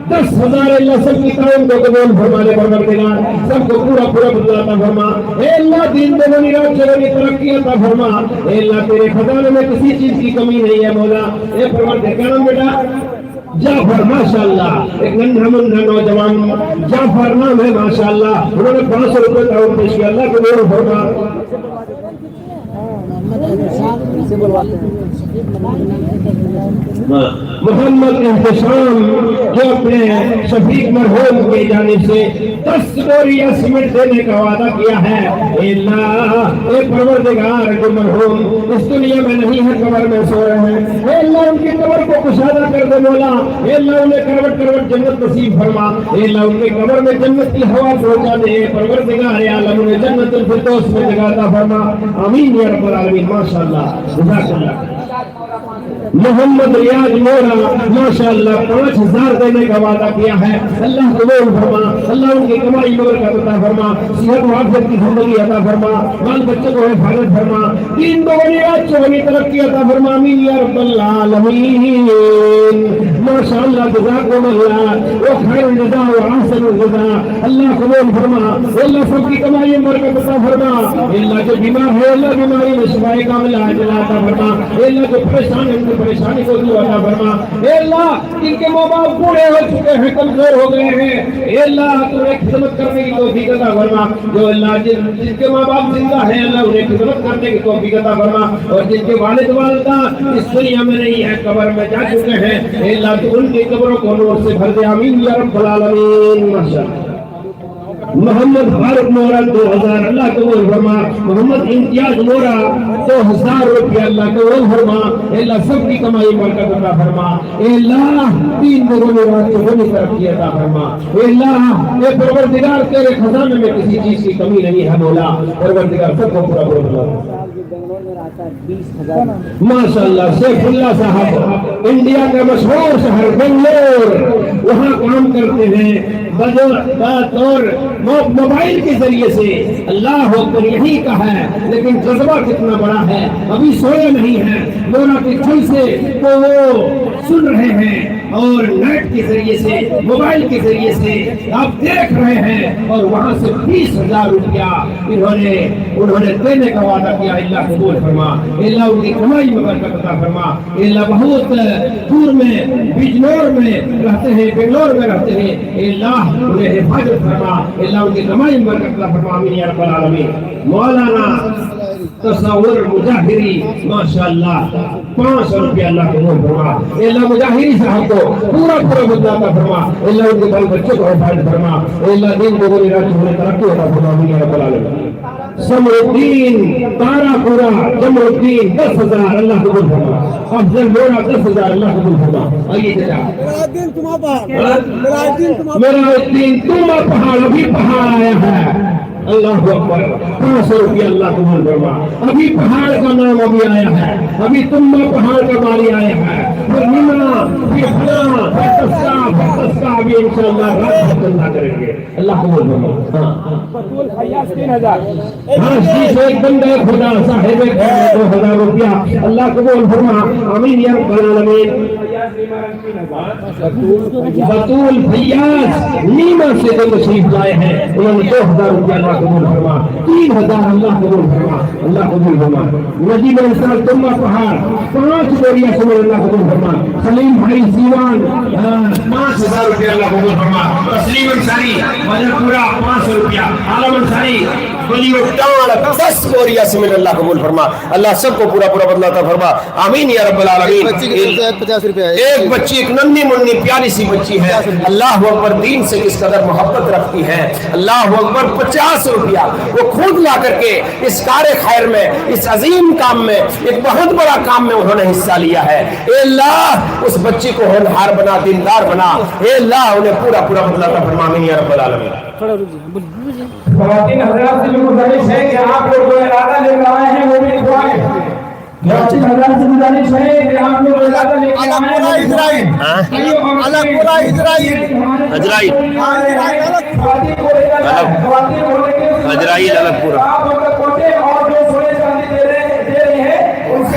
10,000 اللہ سب کی تعاون کو قبول فرمانے پروردگار سب کو پورا بدلا عطا فرما اے اللہ دین دنیا رات چلنے ترقی عطا فرما اے اللہ تیرے خزانے میں کسی چیز کی کمی نہیں ہے مولا اے پروردگار بیٹا جعفر ماشاءاللہ ایک ننھا منھا نوجوان جعفر نام ہے ماشاءاللہ انہوں نے 500 روپے تعاون پیش کیا اللہ قبول فرما محمد احتشام جو اپنے شفیق مرحوم کی جانب سے 10 بوریاں سیمنٹ دینے کا وعدہ کیا ہے اے اللہ اے پروردگار جو مرحوم اس دنیا میں نہیں ہے قبر میں سو رہے ہیں اے اللہ ان کی قبر کو کشادہ کر دے مولا اے اللہ انہیں کروٹ جنت نصیب فرما اے اللہ ان کی قبر میں جنت کی ہوا پہنچا دے پروردگار عالم انہیں جنت الفردوس میں جگہ عطا فرما آمین یا رب العالمین ماشاءاللہ جزاک اللہ محمد ریاض مورا ماشاءاللہ 5000 دینے کا وعدہ کیا ہے اللہ قبول فرما اللہ ان کی کمائی برکت عطا فرما صحت و عافیت کی زندگی عطا فرما بال بچوں کو حفاظت فرما دین بغنیات چوہنی ترقی عطا فرما آمین یا رب العالمین ماشاءاللہ جزاکم اللہ و خیر الجزاء و احسن الجزاء اللہ قبول فرما اللہ سب کی کمائی برکت عطا فرما اللہ جو بیمار ہے اللہ بیماری میں شفا کاملہ عطا فرما اللہ جو پریشان ہے ان کی پریشانی کو دور عطا فرما اے اللہ ان کے ماں باپ بوڑھے ہو چکے ہیں کمزور ہو گئے ہیں اے اللہ تو انہیں خدمت کرنے کی توفیق عطا فرما جو اللہ جن کے ماں باپ زندہ ہیں اللہ انہیں خدمت کرنے کی توفیق عطا فرما اور جن کے والد والدہ اس دنیا میں نہیں ہے قبر میں جا چکے ہیں اے اللہ تو ان کی قبروں کو نور سے بھر دے آمین یا رب العالمین ماشاءاللہ محمد فاروق مورا 2000 اللہ قبول فرما محمد امتیاز مورا 2000 روپیہ اللہ قبول فرما اے اللہ سب کی کمائی برکت عطا فرما اے اللہ دین دنیا رات چوہنی ترقی عطا فرما اے اللہ اے پروردگار تیرے خزانے میں کسی چیز کی کمی نہیں ہے مولا پروردگار سب کو پورا فرما ماشاءاللہ سیف اللہ صاحب انڈیا کا مشہور شہر بنگلور وہاں کام کرتے ہیں بات اور موبائل کے ذریعے سے اللہ اکبر یہی کا ہے لیکن جذبہ کتنا بڑا ہے ابھی سویا نہیں ہے مولا کے چھل سے تو وہ سن رہے ہیں اور نیٹ کے ذریعے سے موبائل کے ذریعے سے آپ دیکھ رہے ہیں اور وہاں سے 20,000 روپیہ انہوں نے دینے کا وعدہ کیا اللہ قبول فرما اللہ ان کی کمائی میں برکت عطا فرما اللہ بہت دور میں بجنور میں رہتے ہیں بنگلور میں رہتے ہیں اللہ انہیں حفاظت فرما اللہ ان کی کمائی میں برکت عطا فرما آمین یا رب العالمین مولانا تصور مجاہری ماشاءاللہ 500 روپیہ اللہ قبول فرما اللہ مجاہری صاحب کو پورا بدلا عطا فرما اللہ ان کے بال بچوں کو حفاظت فرما اللہ دین کو بولی رات ہونے ترقی عطا فرما آمین یا رب العالمین سمر الدین تارا پورا جمر الدین 10,000 اللہ قبول فرما افضل مورا 10,000 اللہ قبول فرما آئیے چچا میرا الدین تما پہاڑ ابھی پہاڑ آیا ہے اللہ اکبر 500 روپیہ اللہ قبول فرما ابھی پہاڑ کا نام ابھی آیا ہے ابھی تما پہاڑ کا باری آیا ہے پھر نمنا پھر فلاں پھر تسکا ابھی انشاءاللہ رات اللہ کریں گے اللہ قبول فرما ہاں شیش ایک بندہ خدا صاحب 2,000 روپیہ اللہ قبول فرما آمین یا رب العالمین बतूल फैयाज नीमा से जो तशरीफ लाए हैं उन्होंने 2000 रुपया अल्लाह कबूल फरमा, 3000 अल्लाह कबूल फरमा, अल्लाह कबूल फरमा। नजीब इंसान तुम्मा पहाड़ 5 बोरिया से अल्लाह कबूल फरमा। सलीम भाई सीवान 5000 रुपया अल्लाह कबूल फरमा। तस्लीम अंसारी मजरपुरा 500 रुपया। आलम अंसारी बलियो टाड़ 10 बोरिया से अल्लाह कबूल फरमा। अल्लाह सबको पूरा पूरा बदलाता फरमा, आमीन या रब्बल आलमीन। 50 रुपया एक बच्ची, एक नन्ही मुन्नी प्यारी सी बच्ची है, अल्लाह अकबर, दीन से किस कदर मोहब्बत रखती है, अल्लाह अकबर, 50 रुपया वो खुद ला करके इस कार्य खैर में, इस अजीम काम में, एक बहुत बड़ा काम में उन्होंने हिस्सा लिया है। ए अल्लाह उस बच्ची को होनहार बना, दीनदार बना, ए अल्लाह उन्हें पूरा पूरा बदलाता फरमा, आमीन या रब्बल आलमीन। ख़वातीन हज़रात से भी गुजारिश है कि आप लोग जो इरादा लेकर आए हैं वो भी लिखवाएं। ख़वातीन हज़रात से गुजारिश है कि आप लोग इरादा लेकर आए हैं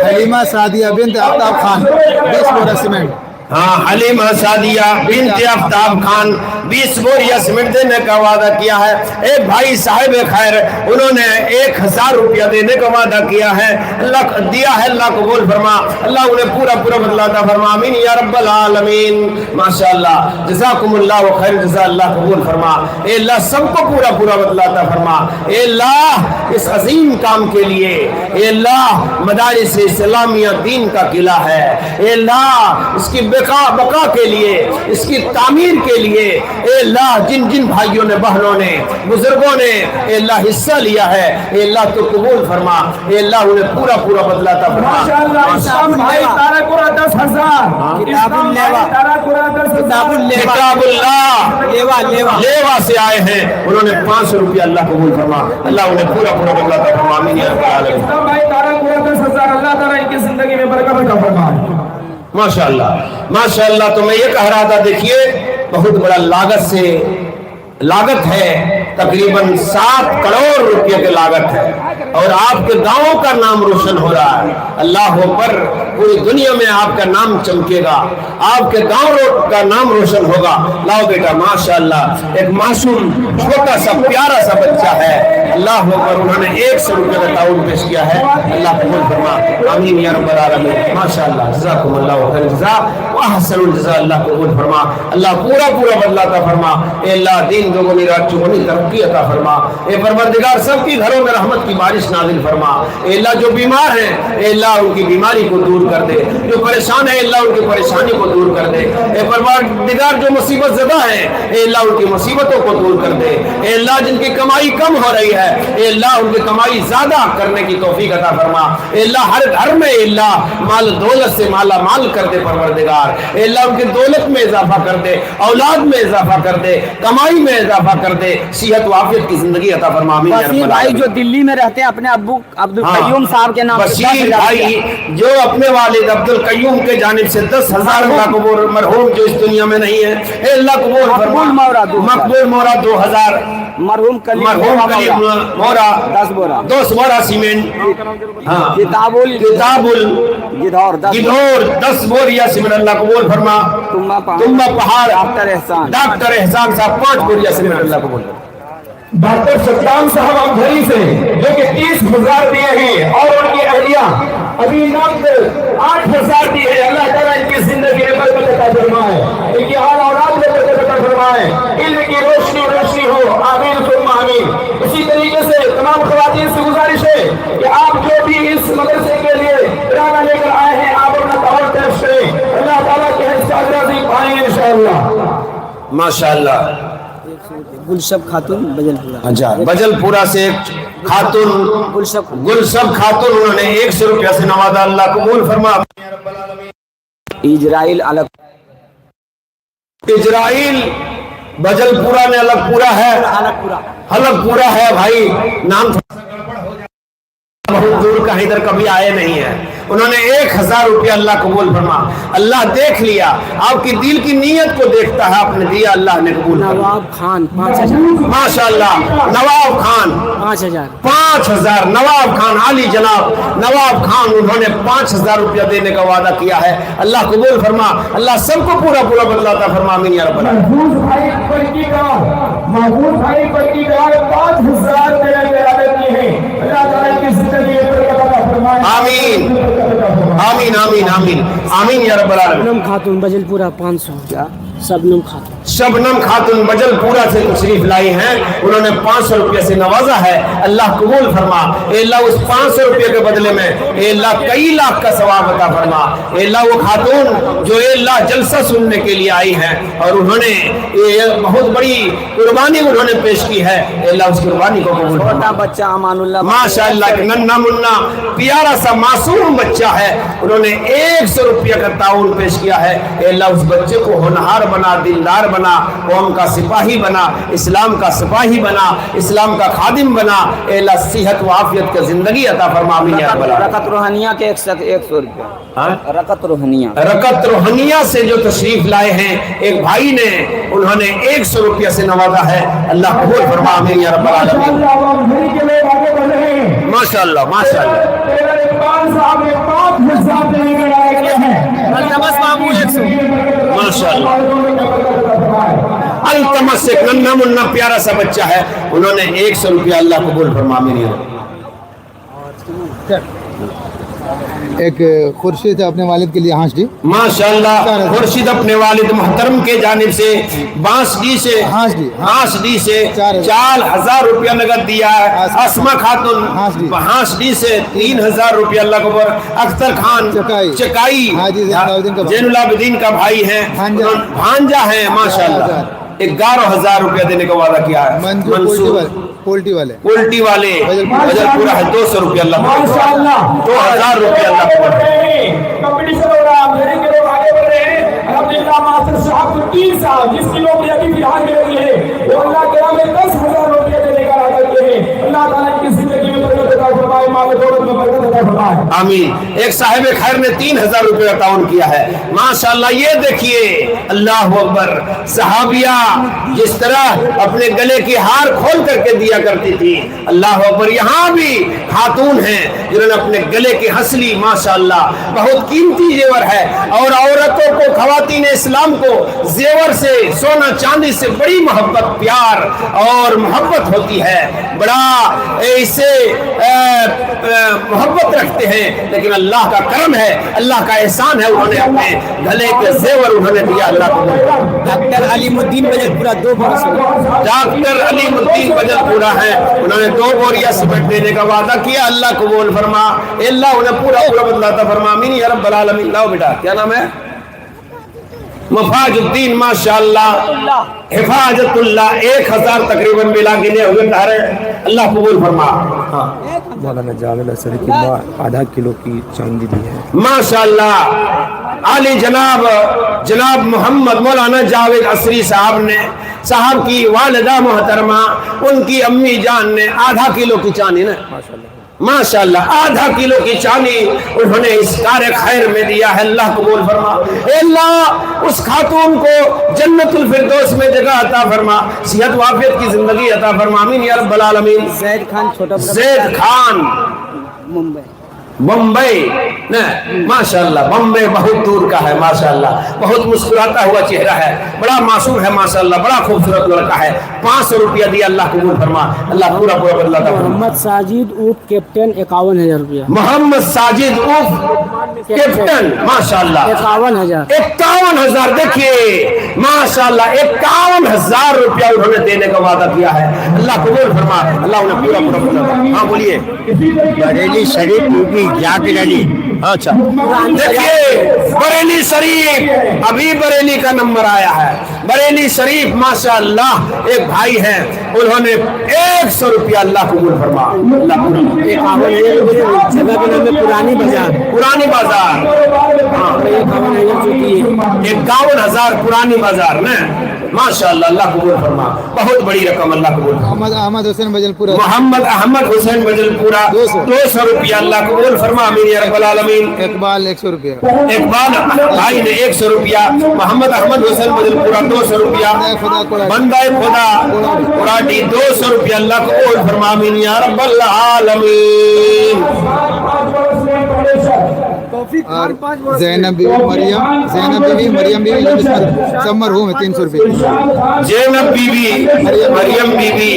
हलीमा सादिया बिन्त आफ्ताब खान 20 बोरा सीमेंट। हाँ, हलीमा सादिया बिन्त आफ्ताब खान 20 बोरिया सीमेंट देने का वादा किया है। एक भाई साहिब खैर उन्होंने 1000 रुपया देने का वादा किया है, अल्लाह दिया है, अल्लाह कबूल फरमा, अल्लाह उन्हें पूरा पूरा बदलाता फरमा, आमीन या रब्बल आलमीन। माशाअल्लाह, जज़ाकुमुल्लाह व खैर जज़ा, अल्लाह कबूल फरमा, ए अल्लाह सबको पूरा पूरा बदलाता फरमा। ए अल्लाह इस अजीम काम के लिए, ए अल्लाह मदारिस इस्लामिया दीन का किला है, ए अल्लाह इसकी बका के लिए, इसकी तामीर के लिए, ए अल्लाह जिन जिन भाइयों ने, बहनों ने, बुजुर्गों ने ए अल्लाह हिस्सा लिया है, ए अल्लाह तो कबूल फरमा, ए अल्लाह उन्हें पूरा पूरा बदलाता फरमा। माशाअल्लाह, इस्लाम भाई तारापुरा 10,000, लेवा से आए हैं, उन्होंने 500 रुपया, अल्लाह कबूल फरमा, अल्लाह उन्हें पूरा पूरा बदलाता फरमा, आमीन या रब्बल आलमीन। इस्लाम भाई तारापुरा 10,000, अल्लाह ताला इनकी जिंदगी में बरकत अता फरमाए। माशाअल्लाह माशाअल्लाह। तो मैं ये कह रहा था, देखिए बहुत बड़ा लागत है, तकरीबन 7 करोड़ रुपये की लागत है, और आपके गांव का नाम रोशन हो रहा है। अल्लाह पर पूरी दुनिया में आपका नाम चमकेगा, आपके गांव का नाम रोशन होगा। लाओ बेटा, माशाअल्लाह, एक मासूम छोटा सा प्यारा सा बच्चा है, अल्लाह पर उन्होंने 100 रुपये का ताउन पेश किया है, अल्लाह कबूल फरमा, आमीन या रब्बल आलमीन। माशाअल्लाह, जज़ाकुमुल्लाह व खैर जज़ा व अहसनुल जज़ा, अल्लाह कबूल फरमा, अल्लाह पूरा पूरा बदलाता फरमा। ए अल्लाह दीन दोगुनी रात चौगुनी तरक्की अता फरमा। ए परवरदिगार सबकी घरों में रहमत की बारिश नाज़िल फरमा। ए अल्लाह जो बीमार हैं, ए अल्लाह उनकी बीमारी को दूर कर दे, जो परेशान है अल्लाह उनकी परेशानी को दूर कर दे। ए परवरदिगार जो मुसीबत ज़दा है, ए अल्लाह उनकी मुसीबतों को दूर कर दे। ए अल्लाह जिनकी कमाई कम हो रही है, ए अल्लाह उनकी कमाई ज्यादा करने की तौफीक अता फरमा। ए अल्लाह हर घर में ए अल्लाह माल दौलत से माला माल कर दे परवरदिगार। ए अल्लाह उनकी दौलत में इजाफा कर दे, औलाद में इजाफा कर दे, कमाई में इजाफा कर दे, सेहत वाफियत की जिंदगी अता फरमा, आमीन या रब्बल भाई आलमीन। जो दिल्ली में रहते हैं अपने अब्बू अब्दुल कय्यूम साहब के नाम बशीर भाई जो अपने वालिद अब्दुल कय्यूम के जानिब से 10,000 अल्लाह कबूल, मरहूम जो इस दुनिया में नहीं है, ए अल्लाह कबूल फरमा। मकबूल मोरा 2000, मरहूम कलीम मोरा 10 बोरा सीमेंट, हाँ किताबुल गिधौर 10 बोरिया सीमेंट, अल्लाह कबूल फरमा। तुम्बा पहाड़ डॉक्टर एहसान साहब 5 बोरिया सीमेंट, अल्लाह कबूल। डॉक्टर सत्ताम साहब अमधरी से जो कि 30,000 दिए हैं, और उनकी अहलिया अभी नब्द 8,000 दिए हैं। अल्लाह ताला इनकी जिंदगी में बरकत अता फरमाए, इनकी हाल औलाद में बरकत अता फरमाए, इल्म की रोशनी हो, आमीन सुम्मा आमीन। इसी तरीके से तमाम ख़वातीन से गुजारिश है कि आप जो भी इस मदरसे के लिए इरादा लेकर आए हैं, आप अपना ताउन पेश करें, अल्लाह ताला के हिस्से पाएंगे इंशाअल्लाह। माशाअल्लाह। गुलशब खातून बजलपुरा। अच्छा, बजलपुरा से खातून गुलशब खातून, उन्होंने 100 रुपया से नवाजा, अल्लाह कबूल फरमा। इजराइल अलग इजराइल बजलपुरा में अलगपुरा है, अलगपुरा है भाई, नाम बहुत दूर का, इधर कभी आए नहीं है। उन्होंने 1000 रुपया, अल्लाह कबूल फरमा। अल्लाह देख लिया, आपकी दिल की नीयत को देखता है, आपने दिया, अल्लाह ने कबूल फरमा। नवाब खान 5,000। माशाअल्लाह, नवाब खान 5,000। 5 5000 नवाब खान आली जनाब नवाब खान उन्होंने 5000 रुपया देने का वादा किया है। अल्लाह कबूल फरमा, अल्लाह सबको पूरा पूरा बदलाता फरमा, आमीन या रब्बल आलमीन। महफूज भाई पर्ची का 5000 देने के इरादे किए हैं। अल्लाह ताला की जिंदगी में बरकत अता फरमाए, आमीन आमीन आमीन आमीन आमीन या रब्बल आलमीन। शबनम खातून बजलपुरा 500 शबनम खातून शबनम खातून बजलपुरा से तशरीफ लाई हैं, उन्होंने 500 रुपये से नवाजा है। अल्लाह कबूल फरमा, ए अल्लाह उस 500 रुपये के बदले में ए अल्लाह कई लाख का सवाब अता फरमा। ए अल्लाह वो खातून जो ए अल्लाह जलसा सुनने के लिए आई हैं और उन्होंने ये बहुत बड़ी कुर्बानी उन्होंने पेश की है, ए अल्लाह उस कुर्बानी को कबूल फरमा। बच्चा अमानुल्लाह माशाअल्लाह नन्ना मुन्ना प्यारा सा मासूम बच्चा है, उन्होंने 100 रुपया का ताउन पेश किया है। ए अल्लाह उस बच्चे को होनहार बना, दिलदार बना, कौम का सिपाही बना, इस्लाम का सिपाही बना, इस्लाम का खादिम बना। ए अल्लाह सेहत व आफियत की जिंदगी अता फरमा, आमीन या रब्बल आलमीन। रकत रूहानिया के 100 रुपया रकत रूहानिया रकत रोहनिया से जो तशरीफ लाए हैं एक भाई ने, उन्होंने 100 रुपया से नवाजा है। अल्लाह कबूल फरमा, आमीन या रब्बल आलमीन। आवाम भरी के लोग आगे बढ़ रहे हैं। माशाअल्लाह माशाअल्लाह। तेरा इकबाल साहब ने 5000 देने का इरादा किया है। अल्तमस मामू 100 माशाअल्लाह। अल्तमस एक नन्ना मुन्ना प्यारा सा बच्चा है, उन्होंने 100 रुपया, अल्लाह कबूल फरमा, आमीन या रब्बल। एक खुर्शीद अपने वालिद के लिए हांसडी माशाअल्लाह खुर्शीद अपने वालिद मोहतरम के जानिब से बांसडी से हांसडी से 4000 रुपया नगद दिया है। अस्मा खातून हांसडी से 3000 रुपया, अल्लाह कबूल। अख्तर खान चकाई जैनुलाब्दीन का भाई है, भांजा है, माशाअल्लाह 11000 रुपया देने का वादा किया है। मंसूर पोल्टी वाले बजलपुरा है 200 रुपया, अल्लाह माशाअल्लाह 2000 रुपया, अल्लाह कंपटीशन हो रहा है, मेरे के लोग आगे बढ़ रहे हैं। अल्हम्दुलिल्लाह मास्टर शहाबुद्दीन साहब जिसकी लोग अभी बिहार में लगी है, वो अल्लाह के नाम में 10,000 रुपये देने का इरादा किए हैं। अल्लाह ताला की जिंदगी में बरकत अता फरमाए, माल दौलत में बरकत अता फरमाए, आमीन। एक साहिब खैर ने 3000 रुपये का ताउन किया है, माशाअल्लाह। ये देखिए अल्लाह अकबर, सहाबिया जिस तरह अपने गले की हार खोल करके दिया करती थी, अल्लाह अकबर। यहाँ भी खातून हैं जिन्होंने अपने गले की हंसली, माशाअल्लाह बहुत कीमती जेवर है। और औरतों को, खवातीन इस्लाम को जेवर से, सोना चांदी से बड़ी मोहब्बत, प्यार और मोहब्बत होती है, बड़ा इससे मोहब्बत रखते हैं। लेकिन अल्लाह का करम है, अल्लाह का एहसान है, उन्होंने अपने गले के जेवर उन्होंने दिया, अल्लाह को। डॉक्टर अलीमुद्दीन बजलपुरा 2 बोरा डॉक्टर अलीमुद्दीन बजलपुरा है, उन्होंने 2 बोरिया सीमेंट देने का वादा किया, अल्लाह कबूल फरमा, अल्लाह उन्हें पूरा पूरा बदलाता फरमा, आमीन या रब्बल आलमीन। लाओ बेटा, क्या नाम है? मफाजुद्दीन, माशाअल्लाह हिफाजतुल्लाह 1000 तकरीबन मिला गिने हुए धारे, अल्लाह कबूल फरमा। मौलाना जावेद असरी की माँ आधा किलो की चांदी दी है। माशाअल्लाह आली जनाब मोहम्मद मौलाना जावेद असरी साहब की वालिदा मोहतरमा, उनकी अम्मी जान ने आधा किलो की चांदी ना, माशाअल्लाह आधा किलो की चांदी उन्होंने इस कार्य खैर में दिया है, अल्लाह कबूल फरमा। अल्लाह उस खातून को जन्नतुल फिरदौस में जगह अता फरमा, सेहत वाफियत की जिंदगी अता फरमा, आमीन या रब्बल आलमीन। जैद खान छोटा जैद खान मुंबई न, माशाअल्लाह बम्बई बहुत दूर का है, माशाअल्लाह बहुत मुस्कुराता हुआ चेहरा है, बड़ा मासूम है, माशाअल्लाह बड़ा खूबसूरत लड़का है। 500 रुपया दिया, अल्लाह कबूल फरमा, अल्लाह पूरा पूरा बदलाता फरमा। मोहम्मद साजिद उर्फ कैप्टन 51000 रुपया। मोहम्मद साजिद उर्फ कैप्टन, माशाअल्लाह 51000 देखिए माशाअल्लाह 51000 रुपया उन्होंने देने का वादा किया है, अल्लाह कबूल फरमा, अल्लाह उन्हें पूरा पूरा बदलाता। हाँ बोलिए। बरेली शरीफ जाकिर अली। अच्छा देखिए बरेली शरीफ, अभी बरेली का नंबर आया है, बरेली शरीफ माशाअल्लाह एक भाई हैं, उन्होंने 100 रुपया, अल्लाह कबूल फरमा, अल्लाह जगह के नाम है पुरानी बाजार। हाँ 51000 पुरानी बाजार में, माशाअल्लाह, अल्लाह कबूल फरमा। बहुत बड़ी रकम, अल्लाह कबूल फरमा। अहमद हुसैन बजलपुरा मोहम्मद अहमद हुसैन बजलपुरा 200 रुपया, अल्लाह कबूल फरमा। आमीन या रब्बल आलमीन। इकबाल 100 रुपया इकबाल भाई ने 100 रुपया, मोहम्मद अहमद हुसैन बजलपुरा 200 रुपया, बंदाए खुदा कुराटी 200 रुपया, अल्लाह कबूल फरमा। आमीन या रब्बल आलमीन। और ज़ैनब बीवी मरियम बीवी सब मरहूम है 300 रुपये। ज़ैनब बीवी मरियम बीवी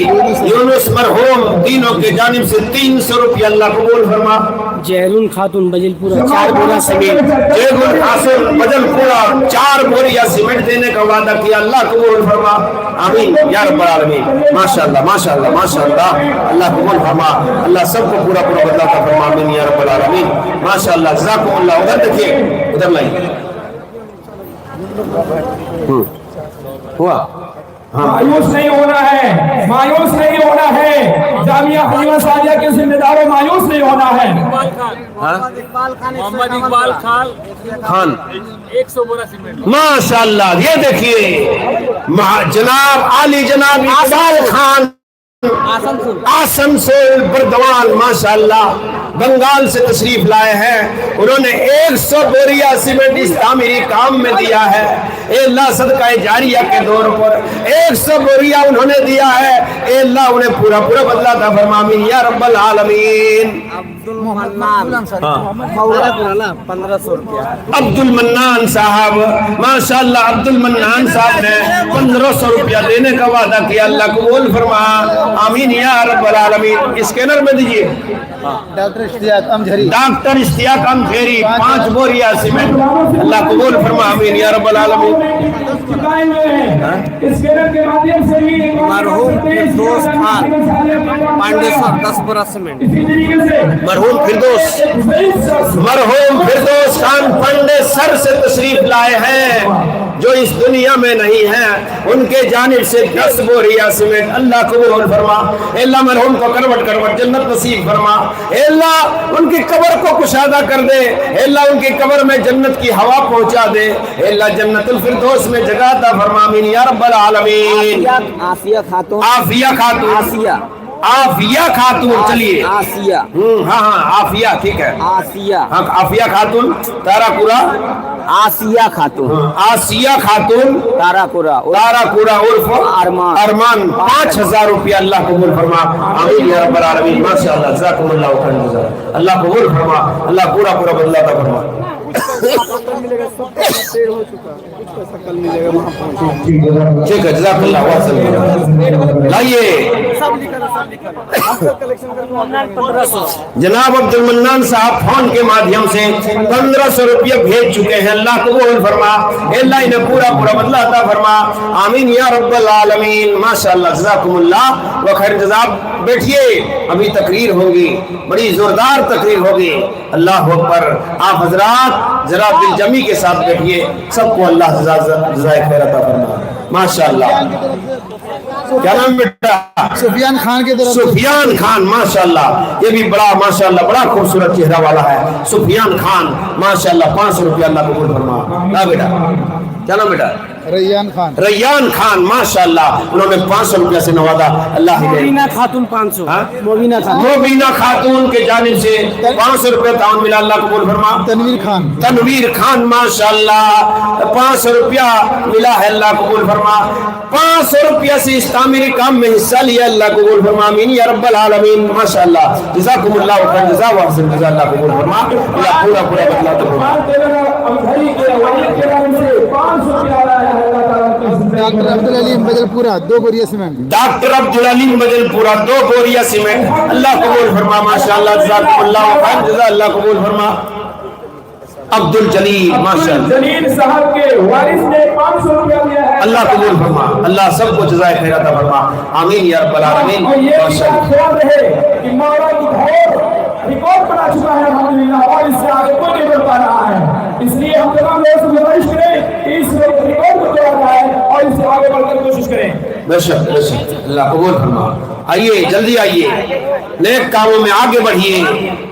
यूनुस मरहूम तीनों के जानिब से 300 रुपया, अल्लाह कबूल फरमा। जहरुल खातून बजलपुरा 4 बोरा सीमेंट, जयगुल हासिल बजलपुरा 4 बोरिया सीमेंट देने का वादा किया, अल्लाह कबूल फरमा। आमीन या रब्बल आलमीन। माशाअल्लाह माशाअल्लाह माशाअल्लाह, अल्लाह कबूल फरमा। अल्लाह सबको पूरा पूरा बदलाता फरमा। आमीन या रब्बल आलमीन। माशाअल्लाह, जज़ाकुमुल्लाह। उधर देखिए, उधर लाइए। हुआ मायूस नहीं होना है, मायूस नहीं होना है। जामिया हलीमा सादिया के जिम्मेदारों, मायूस नहीं होना है। मोहम्मद इकबाल खान 100 बोरा सीमेंट। माशाअल्लाह, ये देखिए जनाब आली जनाब इकबाल खान आसनसोल बर्दवान माशाअल्लाह बंगाल से तशरीफ लाए हैं। उन्होंने 100 बोरिया सीमेंट इस तामीरी काम में दिया है। अल्लाह सदका जारिया के दौर पर 100 बोरिया उन्होंने दिया है। अल्लाह उन्हें पूरा पूरा बदला था फरमा। आमीन या रब्बल आलमीन। 1500 रुपया। अब्दुल मन्नान साहब माशाअल्लाह, अब्दुल मन्नान साहब ने 1500 रुपया देने का वादा किया, अल्लाह कबूल फरमा। आमीन या रब्बल आलमीन। स्कैनर में दीजिए। डॉक्टर इश्तियाक अमझरी 5 बोरिया सीमेंट, अल्लाह कबूल फरमा। आमीन या रब्बल आलमीन। मरहूम फिरदौस खान पांडेसर 10 बोरा सीमेंट। मरहूम फिरदौस खान पांडेसर से तशरीफ लाए हैं, जो इस दुनिया में नहीं है। उनके जानिब से 10 बोरिया सीमेंट, अल्लाह कबूल फरमा। अल्लाह मरहूम को करवट करवट जन्नत नसीब फरमा। अल्लाह उनकी कब्र को कुशादा कर दे। अल्लाह उनकी कब्र में जन्नत की हवा पहुंचा दे। अल्लाह जन्नतुल फिरदौस में जगह अता फरमा। आमीन या रब्बल आलमीन। आसिया खातून आफिया खातून चलिए। आसिया हाँ आफिया ठीक है। आसिया हाँ आफिया खातून तारापुरा। आसिया खातून तारापुरा उर्फ अरमान 5000 रुपया, अल्लाह कबूल फरमा। आमीन या रब्बल आलमीन। माशाअल्लाह, जज़ाकुमुल्लाह खैरन जज़ा। अल्लाह कबूल फरमा, अल्लाह पूरा पूरा बदला अता फरमा। ठीक है, जज़ाकल्लाह लाइए। जनाब अब्दुल मन्नान साहब फोन के माध्यम से 1500 रुपया भेज चुके हैं, अल्लाह कबूल फरमा। अल्लाह इन्हें पूरा पूरा बदला अता फरमा। आमीन या रब्बल आलमीन। माशाअल्लाह, जज़ाकुमुल्लाह व खैर जज़ा। बैठिए, अभी तकरीर होगी, बड़ी जोरदार तकरीर होगी। अल्लाह अकबर। आप हजरात जरा दिल जमी के साथ बैठिए, सबको अल्लाह जज़ाए खैर अता फरमा। माशाअल्लाह। क्या नाम बेटा? सुफियान खान के तरफ। सुफियान खान माशाअल्लाह, ये भी बड़ा माशाअल्लाह बड़ा खूबसूरत चेहरा वाला है। सुफियान खान माशाअल्लाह 500 रुपया, अल्लाह कबूल फरमा। ना बेटा, क्या नाम बेटा? रैयान खान माशाअल्लाह, उन्होंने 500 रुपया से नवाजा। अल्लाह मोबिना खातून 500। मोबिना खातून के जानिब से 500 रुपया ताउन मिला, अल्लाह कबूल फरमा। तनवीर खान माशाअल्लाह 500 रुपया मिला है, अल्लाह कबूल फरमा। 500 रुपया से इस तामीरी काम में हिस्सा लिया, अल्लाह कबूल फरमा। आमीन या रब्बल आलमीन। माशाअल्लाह, जज़ाकुमुल्लाह खैर जज़ा व अहसन जज़ा, अल्लाह कबूल फरमा। अल्लाह पूरा पूरा बदला अता फरमा। डॉक्टर अब्दुल अलीम बजलपुरा 2 बोरिया सीमेंट। डॉक्टर अब्दुल अलीम बजलपुरा 2 बोरिया सीमेंट, अल्लाह कबूल फरमा। माशाअल्लाह, जज़ाकुमुल्लाह खैर जज़ा, अल्लाह कबूल फरमा। अब्दुल जलील माशाअल्लाह जलील साहब के वारिस ने 500 रुपया दिया है, अल्लाह कबूल फरमा। अल्लाह सबको जज़ाए खैर अता फरमा। आमीन या रब्बल आलमीन। माशाअल्लाह कि मौला की धौर रिकॉर्ड बना चुका है अल्हम्दुलिल्लाह, और इससे आगे कोई नहीं बढ़ पा रहा है। इसलिए हम तमाम लोगों से गुजारिश करें कि इस रिकॉर्ड को तोड़ा जाए और इससे आगे बढ़कर कोशिश करें। बेशक बेशक, अल्लाह कबूल फरमा। आइए जल्दी आइए, नेक कामों में आगे बढ़िए।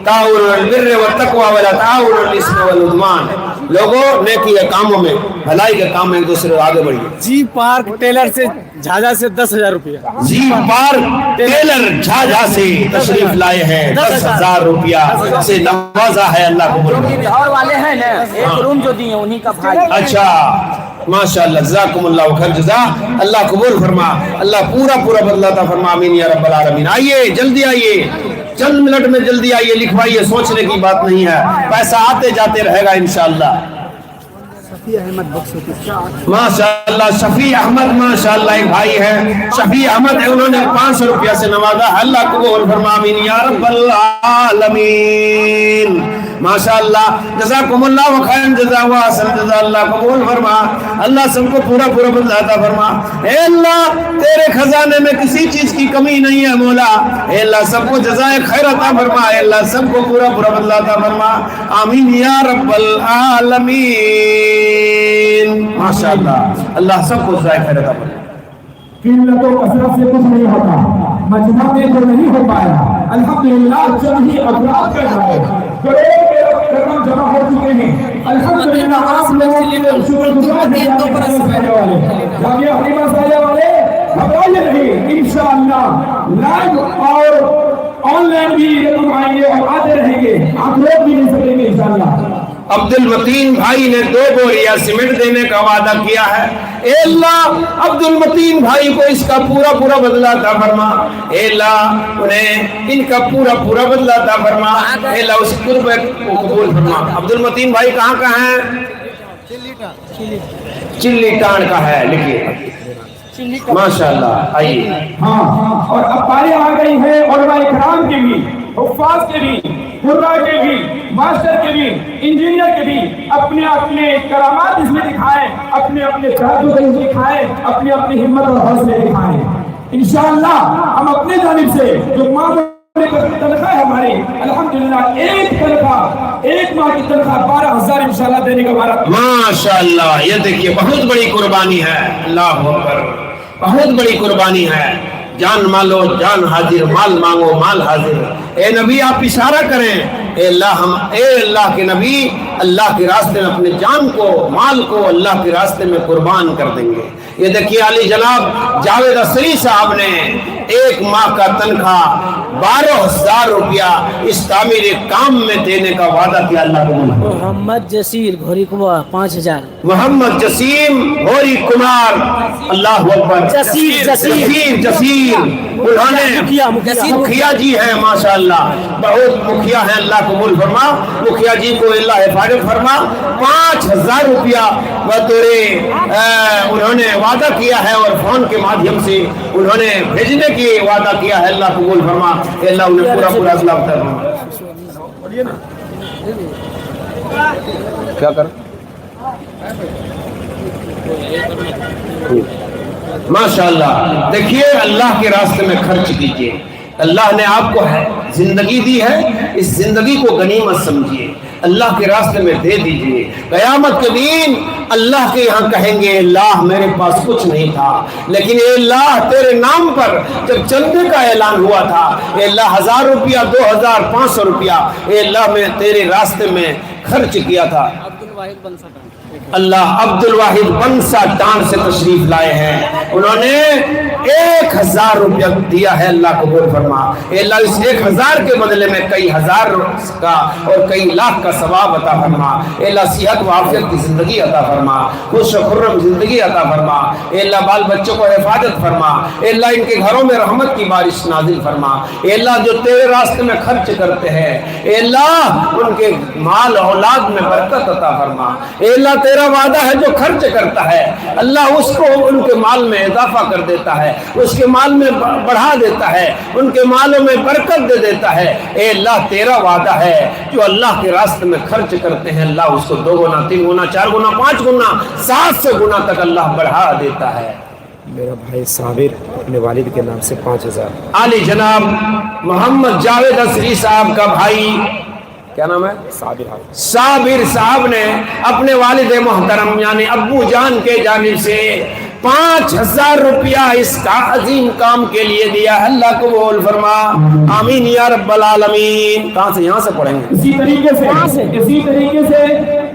ताउनुल बिर्रि व तक़वा वला ताउनुल इस्मि वल उद्वान। लोगों नेकी के कामों में, भलाई के काम में एक दूसरे को आगे बढ़िए। जी पार्क टेलर से झाझा से 10,000 रुपया। जी पार्क टेलर झाझा से तशरीफ लाए हैं, 10,000 रुपया से नवाजा है। अल्लाह को बिहार वाले हैं ना, एक रूम जो दिए उन्हीं का भाई। अच्छा, माशाअल्लाह, जज़ाकुमुल्लाह खैर जज़ा। अल्लाह कबूल फरमा, अल्लाह पूरा पूरा बदला अता फरमा, आमीन या रब्बल आलमीन। आइए जल्दी आइए, चंद मिनट में जल्दी आइए, लिखवाइए, सोचने की बात नहीं है, पैसा आते जाते रहेगा इंशाअल्लाह। माशाअल्लाह शफी अहमद, माशाअल्लाह एक भाई है शफी अहमद है, उन्होंने 500 रुपया से नवाजा। अल्लाह कबूल फरमा, आमीन या रब्बल आलमीन। माशाअल्लाह, जज़ाकुमुल्लाह व खैरन जज़ा व अहसन जज़ा। अल्लाह कबूल फरमा, अल्लाह सबको पूरा पूरा बदला अता फरमा। ए अल्लाह, तेरे खजाने में किसी चीज की कमी नहीं है मौला। ए अल्लाह, सबको जज़ाए खैर अता फरमा। ए अल्लाह, सबको पूरा पूरा बदला अता फरमा, आमीन या रब्बल आलमीन। माशाअल्लाह, अल्लाह सबको जज़ाए खैर अता फरमा। किल्लतों कसरत से कुछ नहीं होता, मजमा में तो नहीं हो पाया। अल्हम्दुलिल्लाह जब ही अफराद कर रहा है, करोड़ों के रकम जमा हो चुके हैं। अल्हम्दुलिल्लाह आप लोगों के शुक्रगुजार हैं जामिया हलीमा साहिबा वाले। घबराइए नहीं, इंशाअल्लाह लाइव और ऑनलाइन भी रकम आएंगे और आते रहेंगे, आप लोग भी नहीं सकेंगे इंशाअल्लाह। अब्दुल मतीन भाई ने 2 बोरिया सीमेंट देने का वादा किया है। ए अल्लाह, अब्दुल मतीन भाई को इसका पूरा पूरा बदला अता फरमा। ए अल्लाह, उन्हें इनका पूरा पूरा बदला अता फरमा। ए अल्लाह, उस कुर्ब को कबूल फरमा। अब्दुल मतीन भाई कहाँ का है? चिल्ली टाण का है, लिखिए। माशाअल्लाह, आइए। हाँ, और अब बारी आ गई है उलमा इकराम की भी, हुफ्फाज के भी, कुर्रा के भी, मास्टर के भी, इंजीनियर के भी अपने अपने करामात इसमें दिखाए, अपने अपने तहज्जुद दिखाए, अपनी अपनी हिम्मत और हौसले दिखाए। इंशाअल्लाह हम अपने जानिब से जो तनख्वाह है हमारी, अल्हम्दुलिल्लाह एक माह की तनख्वाह 12,000 इंशाअल्लाह देने का हमारा। माशाअल्लाह, ये देखिए बहुत बड़ी कुर्बानी है। अल्लाह अकबर, बहुत बड़ी कुर्बानी है। जान मालो जान हाजिर, माल मांगो माल हाजिर। ए नबी, आप इशारा करें। ए अल्लाह के नबी, अल्लाह के रास्ते में अपने जान को, माल को अल्लाह के रास्ते में कुर्बान कर देंगे। ये देखिए अली जनाब जावेद असरी साहब ने 1 माह का तनख्वाह 12,000 रुपया इस तामीर काम में देने का वादा किया। अल्लाह को मोहम्मद जसीर घोरी कुमार 5,000। मोहम्मद जसीम घोरी कुमार, अल्लाह अकबर। जसीर उन्होंने मुखिया जी है, माशाअल्लाह बहुत मुखिया है। अल्लाह कबूल फरमा, मुखिया जी को अल्लाह हिफाजत फरमा। 5,000 रुपया बतौरे उन्होंने वादा किया है और फोन के माध्यम से उन्होंने भेजने की वादा किया है। अल्लाह कबूल फरमा, अल्लाह उन्हें पूरा पूरा सलामत फरमा। क्या कर माशाअल्लाह, देखिए अल्लाह के रास्ते में खर्च कीजिए। अल्लाह ने आपको जिंदगी दी है, इस जिंदगी को गनीमत समझिए, अल्लाह के रास्ते में दे दीजिए। कयामत के दिन अल्लाह के यहाँ कहेंगे, अल्लाह मेरे पास कुछ नहीं था, लेकिन अल्लाह तेरे नाम पर जब चंदे का ऐलान हुआ था, अल्लाह 1,000 रुपया 2,000 500 रुपया अल्लाह में तेरे रास्ते में खर्च किया था। अल्लाह अब्दुल वाहिद बंसा टांड से तशरीफ लाए हैं, उन्होंने 1,000 रुपया दिया है। अल्लाह कबूल फरमा। अल्लाह इस 1,000 के बदले में कई हजार का और कई लाख का सवाब अता फरमा। अल्लाह सेहत व आफियत की जिंदगी अता फरमा, खुश खुर्रम जिंदगी अता फरमा। अल्लाह बाल बच्चों को हिफाजत फरमा। अल्लाह इनके घरों में रहमत की बारिश नाजिल फरमा। अल्लाह जो तेरे रास्ते में खर्च करते हैं, अल्लाह उनके माल औलाद में बरकत अता फरमा। अल्लाह तेरा वादा है जो खर्च करता है अल्लाह उसको उनके माल में इजाफा कर देता है, उसके माल में बढ़ा देता है, उनके मालों में बरकत दे देता है। ए अल्लाह तेरा वादा है जो अल्लाह के रास्ते में खर्च करते हैं अल्लाह उसको 2 गुना 3 गुना 4 गुना 5 गुना 700 गुना तक अल्लाह बढ़ा देता है। मेरा भाई साबिर अपने वालिद के नाम से 5,000। आली जनाब मोहम्मद जावेद असरी साहब का भाई, क्या नाम है? साबिर साहब ने अपने वालिद मोहतरम यानी अब्बू जान के जानिब से 5,000 روپیہ اس کا عظیم کام کے لیے دیا. اللہ قبول فرما. آمین یا رب العالمین. کہاں سے؟ یہاں سے پڑھیں گے. اسی طریقے سے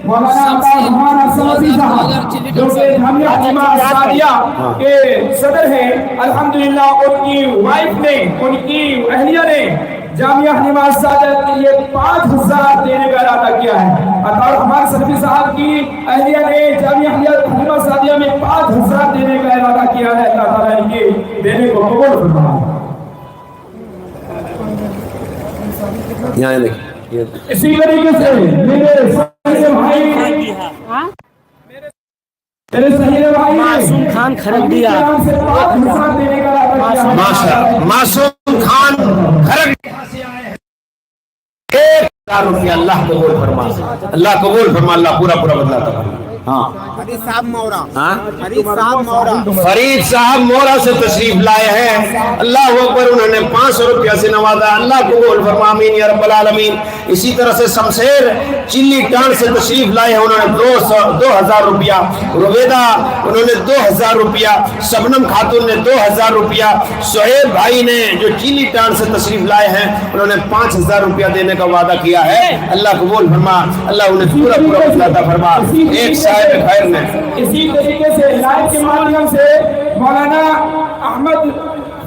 مولانا عبدالرحمان السلفی صاحب جو کہ جامعہ حلیمہ السعدیہ کے صدر ہیں، الحمدللہ ان کی وائف نے، ان کی اہلیہ نے جامعہ حلیمہ السعدیہ کے لیے 5,000 دینے کا ارادہ کیا ہے. عبدالرحمان السلفی صاحب کی اہلیہ نے جامعہ حلیمہ السعدیہ میں 5,000 دینے کا ارادہ کیا ہے. اللہ تعالیٰ ان کے دینے کو قبول فرمائے. یہاں دیکھیں. اسی طریقے سے میرے صحیح بھائی معصوم خان خرگدیہ. معصوم خان خرگدیہ 1,000 روپیہ. اللہ قبول فرما. اللہ قبول فرما. اللہ پورا بدلا تھا. ہاں فرید صاحب مورا سے تشریف لائے ہیں. اللہ اکبر. انہوں نے 500 روپیہ سے نوازا. اللہ قبول فرما. آمین یا رب العالمین. اسی طرح سے شمشیر چلی ٹان سے تشریف لائے ہیں. انہوں نے 2,000 روپیہ. رویدہ انہوں نے 2,000 روپیہ. شبنم خاتون نے 2,000 روپیہ. سہیب بھائی نے جو چلی ٹان سے تشریف لائے ہیں انہوں نے 5,000 روپیہ دینے کا وعدہ کیا ہے. اللہ قبول فرما. اللہ انہیں پورا عطا فرما. ایک صاحب خیر نے اسی طریقے سے لائٹ کے مادھیم سے مولانا احمد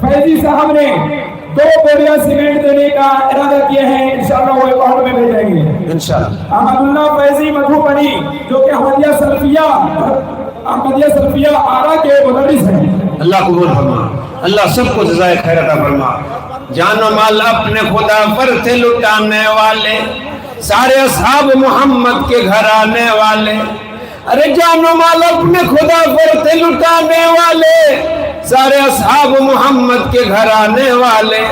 فیضی صاحب نے 2 بوریاں سیمنٹ دینے کا ارادہ کیا ہے. انشاءاللہ وہ اکاؤنٹ میں بھیجیں گے انشاءاللہ. احمد اللہ فیضی مدھوبنی جو کہ احمدیہ سلفیہ آرا کے مدرس ہیں. اللہ قبول فرما. اللہ سب کو جزائے خیر عطا فرما. جان و مال اپنے خدا پر تھے لٹانے والے، سارے اصحاب محمد کے گھر آنے والے. ارے جان و مال اپنے خدا پر تھے لٹانے والے، سارے اصحاب محمد کے گھر آنے والے.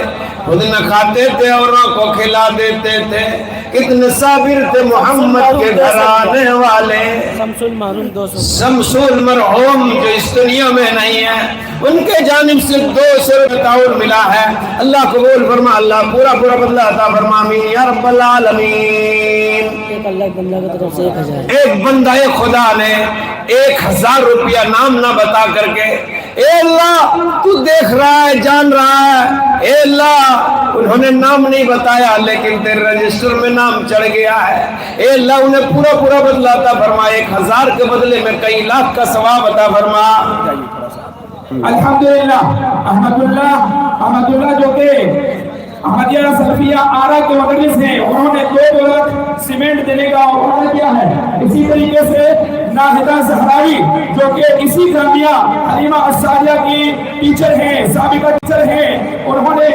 خود نہ کھاتے تھے اوروں کو کھلا دیتے تھے. کتنے صابر تھے محمد کے گھر آنے والے. شمس المرحوم جو اس دنیا میں نہیں ہے ان کے جانب سے 200 روپے تعاون ملا ہے. اللہ قبول فرما. اللہ پورا بدلا عطا فرما. آمین یا رب العالمین. ایک بندہ خدا نے 1,000 روپیہ نام نہ بتا کر کے، اے اللہ تو دیکھ رہا ہے، جان رہا ہے، اے اللہ انہوں نے نام نہیں بتایا لیکن تیرے رجسٹر میں نام چڑھ گیا ہے. اے اللہ انہیں پورا بدلا عطا فرما. 1,000 کے بدلے میں کئی لاکھ کا ثواب عطا فرما. الحمدللہ. احمد اللہ جو کہ احمدیہ سلفیہ آرا کے مدرس ہیں، انہوں نے 2 بوریاں سیمنٹ دینے کا وعدہ کیا ہے. اسی طریقے سے ناہدہ زہرائی جو کہ اسی جامعہ حلیمہ السعدیہ کی ٹیچر ہیں، سابقہ ٹیچر ہیں، انہوں نے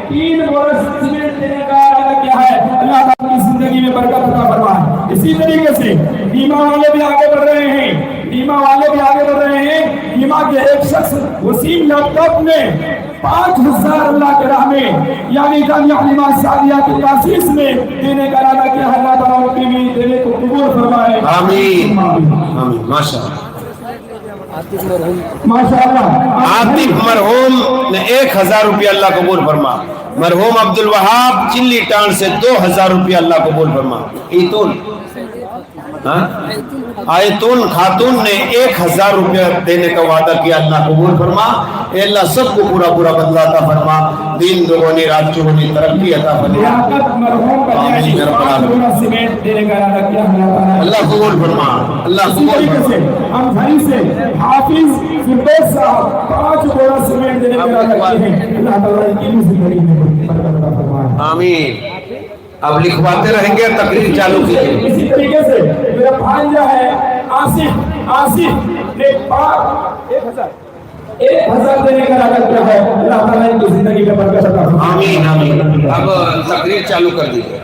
3 بوریاں سیمنٹ دینے کا وعدہ کیا ہے. اللہ تعالیٰ کی زندگی میں برکت عطا فرمائے. اسی طریقے سے نیما والے بھی آگے بڑھ رہے ہیں. نیما کے ایک شخص وسیم لیپ ٹاپ میں 5,000 اللہ کے راہ میں یعنی جامعہ حلیمہ السعدیہ کی تاسیس میں دینے کا ارادہ کیا ہے. اللہ تعالیٰ ان کی بھی دینے کو قبول فرمائے. آمین آمین. ماشاءاللہ. عاطف مرحوم نے 1,000 روپیہ. اللہ قبول فرما. مرحوم عبدالوہاب چلی ٹان سے 2,000 روپیہ. اللہ قبول فرما. آیتون خاتون نے 1,000 روپیہ دینے کا وعدہ کیا. اللہ قبول فرما. اے اللہ سب کو پورا بدلا عطا فرما. دین دوگنی رات چوگنی ترقی عطا فرما. آمین یا رب العالمین. اللہ قبول فرما. اللہ قبول فرما. ہم گھر سے حافظ فردوس صاحب 5 بوریاں سیمنٹ دینے کا ارادہ کیے ہیں. اللہ تعالیٰ کی زندگی میں برکت عطا فرمائے. آمین. اب لکھواتے رہیں گے. تقریر چالو کیجیے. اسی طریقے سے میرا بھانجا ہے آصف نے 1,000 دینے کا ارادہ کیا ہے. اللہ تعالیٰ ان کی زندگی میں برکت عطا فرمائے. آمین. اب تقریر چالو کر دیجیے.